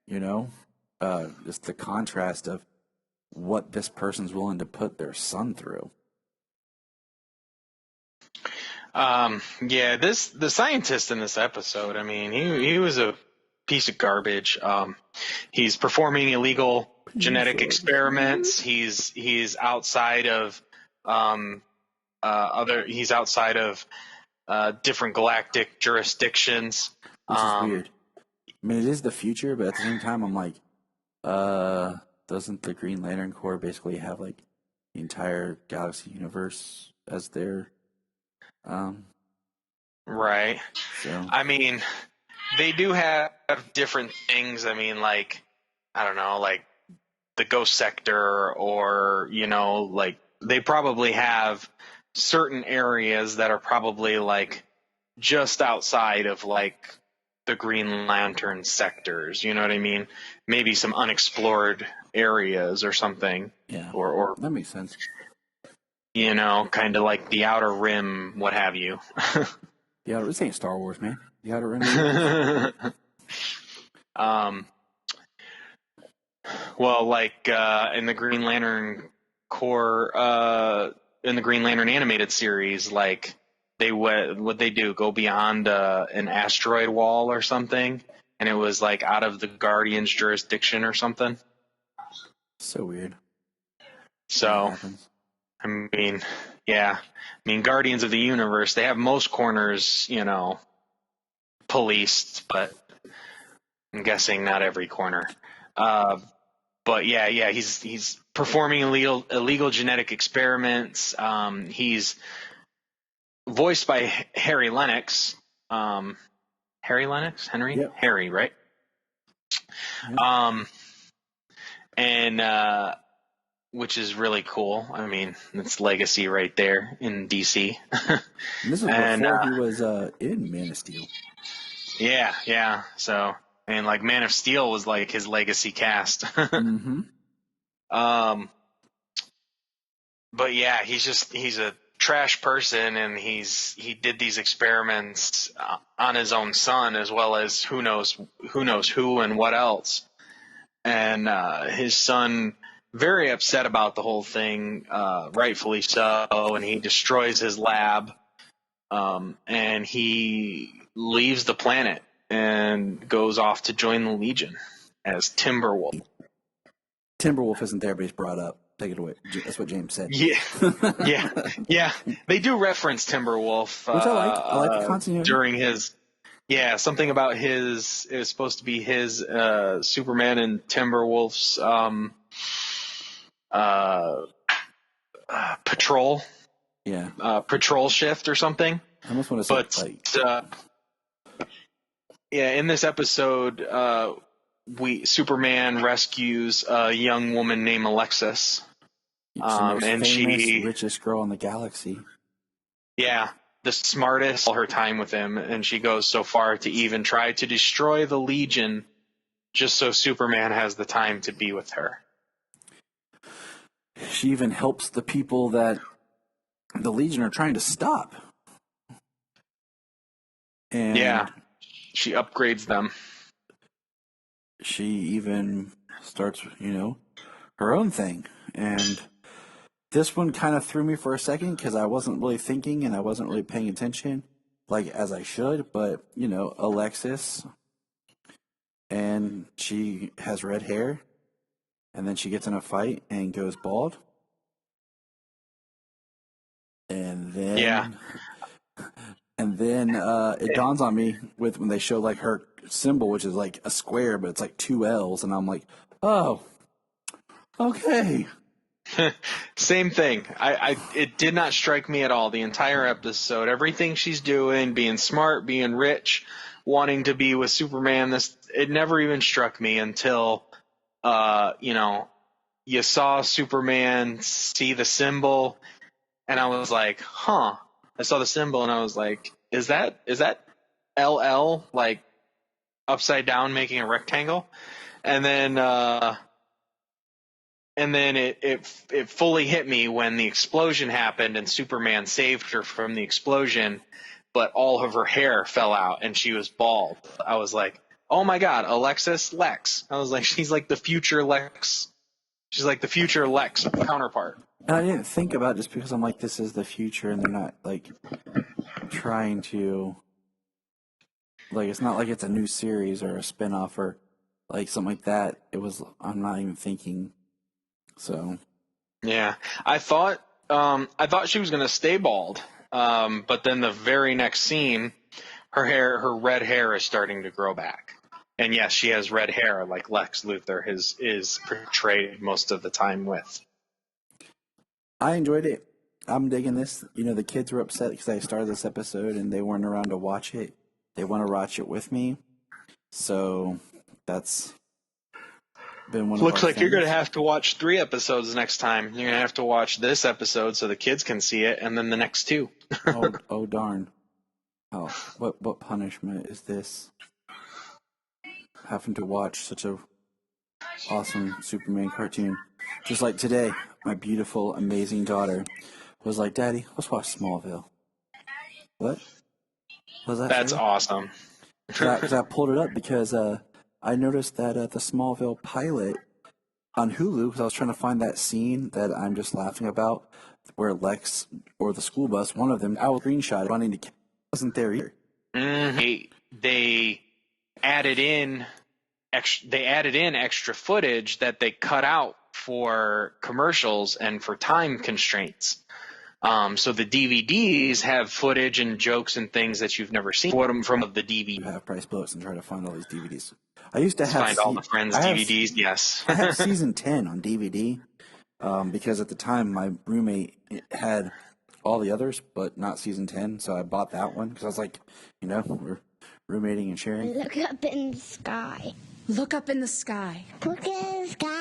you know? Just the contrast of what this person's willing to put their son through. Yeah, the scientist in this episode, I mean, he was a piece of garbage. He's performing illegal genetic experiments. He's outside of different galactic jurisdictions. Which is weird. I mean, it is the future, but at the same time, I'm like, doesn't the Green Lantern Corps basically have like the entire galaxy universe as their right? So. I mean, they do have different things. I mean, like, I don't know, like the Ghost Sector, or, you know, like they probably have certain areas that are probably like just outside of like the Green Lantern sectors. You know what I mean? Maybe some unexplored areas or something. Yeah. Or that makes sense. You know, kind of like the Outer Rim, what have you. The Outer, this ain't Star Wars, man. The Outer Rim. Well, like in the Green Lantern Corps, in the Green Lantern animated series, like what they do, go beyond an asteroid wall or something, and it was like out of the Guardians' jurisdiction or something. So weird. So I mean, yeah. I mean, Guardians of the Universe, they have most corners, policed, but I'm guessing not every corner. But yeah, he's performing illegal genetic experiments. He's voiced by Harry Lennox. Harry Lennox? Henry? Yep. Harry, right? Yep. And which is really cool. I mean, it's legacy right there in DC. And this is before he was in Man of Steel. Yeah. So, and like Man of Steel was like his legacy cast. Mm-hmm. But yeah, he's a trash person, and he did these experiments on his own son, as well as who knows who and what else. And his son, very upset about the whole thing, rightfully so, and he destroys his lab, and he leaves the planet and goes off to join the Legion as Timberwolf. Timberwolf isn't there, but he's brought up. Take it away. That's what James said. Yeah. They do reference Timberwolf, which I like. I like the continuity during his. Yeah, something about his. It was supposed to be his Superman and Timberwolf's patrol. Yeah. Patrol shift or something. I almost want to say, in this episode, Superman rescues a young woman named Alexis. and she richest girl in the galaxy. Yeah, the smartest all her time with him, and she goes so far to even try to destroy the Legion just so Superman has the time to be with her. She even helps the people that the Legion are trying to stop. And yeah, she upgrades them. She even starts, her own thing. And this one kind of threw me for a second because I wasn't really thinking and I wasn't really paying attention like as I should. But, Alexis, and she has red hair, and then she gets in a fight and goes bald. And then... Yeah. And then it dawns on me when they show like her symbol, which is like a square, but it's like two L's, and I'm like, oh, okay. Same thing. It did not strike me at all. The entire episode, everything she's doing, being smart, being rich, wanting to be with Superman, it never even struck me until, you saw Superman see the symbol, and I was like, huh. I saw the symbol and I was like, is that LL like upside down making a rectangle? And then it fully hit me when the explosion happened and Superman saved her from the explosion, but all of her hair fell out and she was bald. I was like, oh my God, Alexis Lex. I was like, she's like the future Lex. She's like the future Lex counterpart. And I didn't think about it just because I'm like, this is the future, and they're not like trying to, like, it's not like it's a new series or a spinoff or like something like that. I'm not even thinking. So yeah, I thought she was gonna stay bald, but then the very next scene, her red hair is starting to grow back, and yes, she has red hair like Lex Luthor is portrayed most of the time with. I enjoyed it. I'm digging this. The kids were upset because I started this episode and they weren't around to watch it. They want to watch it with me. So that's been one of Looks our like things. You're going to have to watch 3 episodes next time. You're going to have to watch this episode so the kids can see it, and then the next 2. oh darn. Oh, what punishment is this? Having to watch such a awesome Superman cartoon. Just like today, my beautiful, amazing daughter was like, Daddy, let's watch Smallville. What? Was that? That's awesome. Because I pulled it up because I noticed that the Smallville pilot on Hulu, because I was trying to find that scene that I'm just laughing about, where Lex or the school bus, one of them, I was screenshot running to wasn't there either. Mm-hmm. They added in extra footage that they cut out for commercials and for time constraints. So the DVDs have footage and jokes and things that you've never seen from the DVD. Half-price books and try to find all these DVDs. I used to have Find all the Friends DVDs, yes. I have season 10 on DVD because at the time my roommate had all the others, but not season 10, so I bought that one because I was like, we're roommating and sharing. Look up in the sky. Look up in the sky. Look at the sky.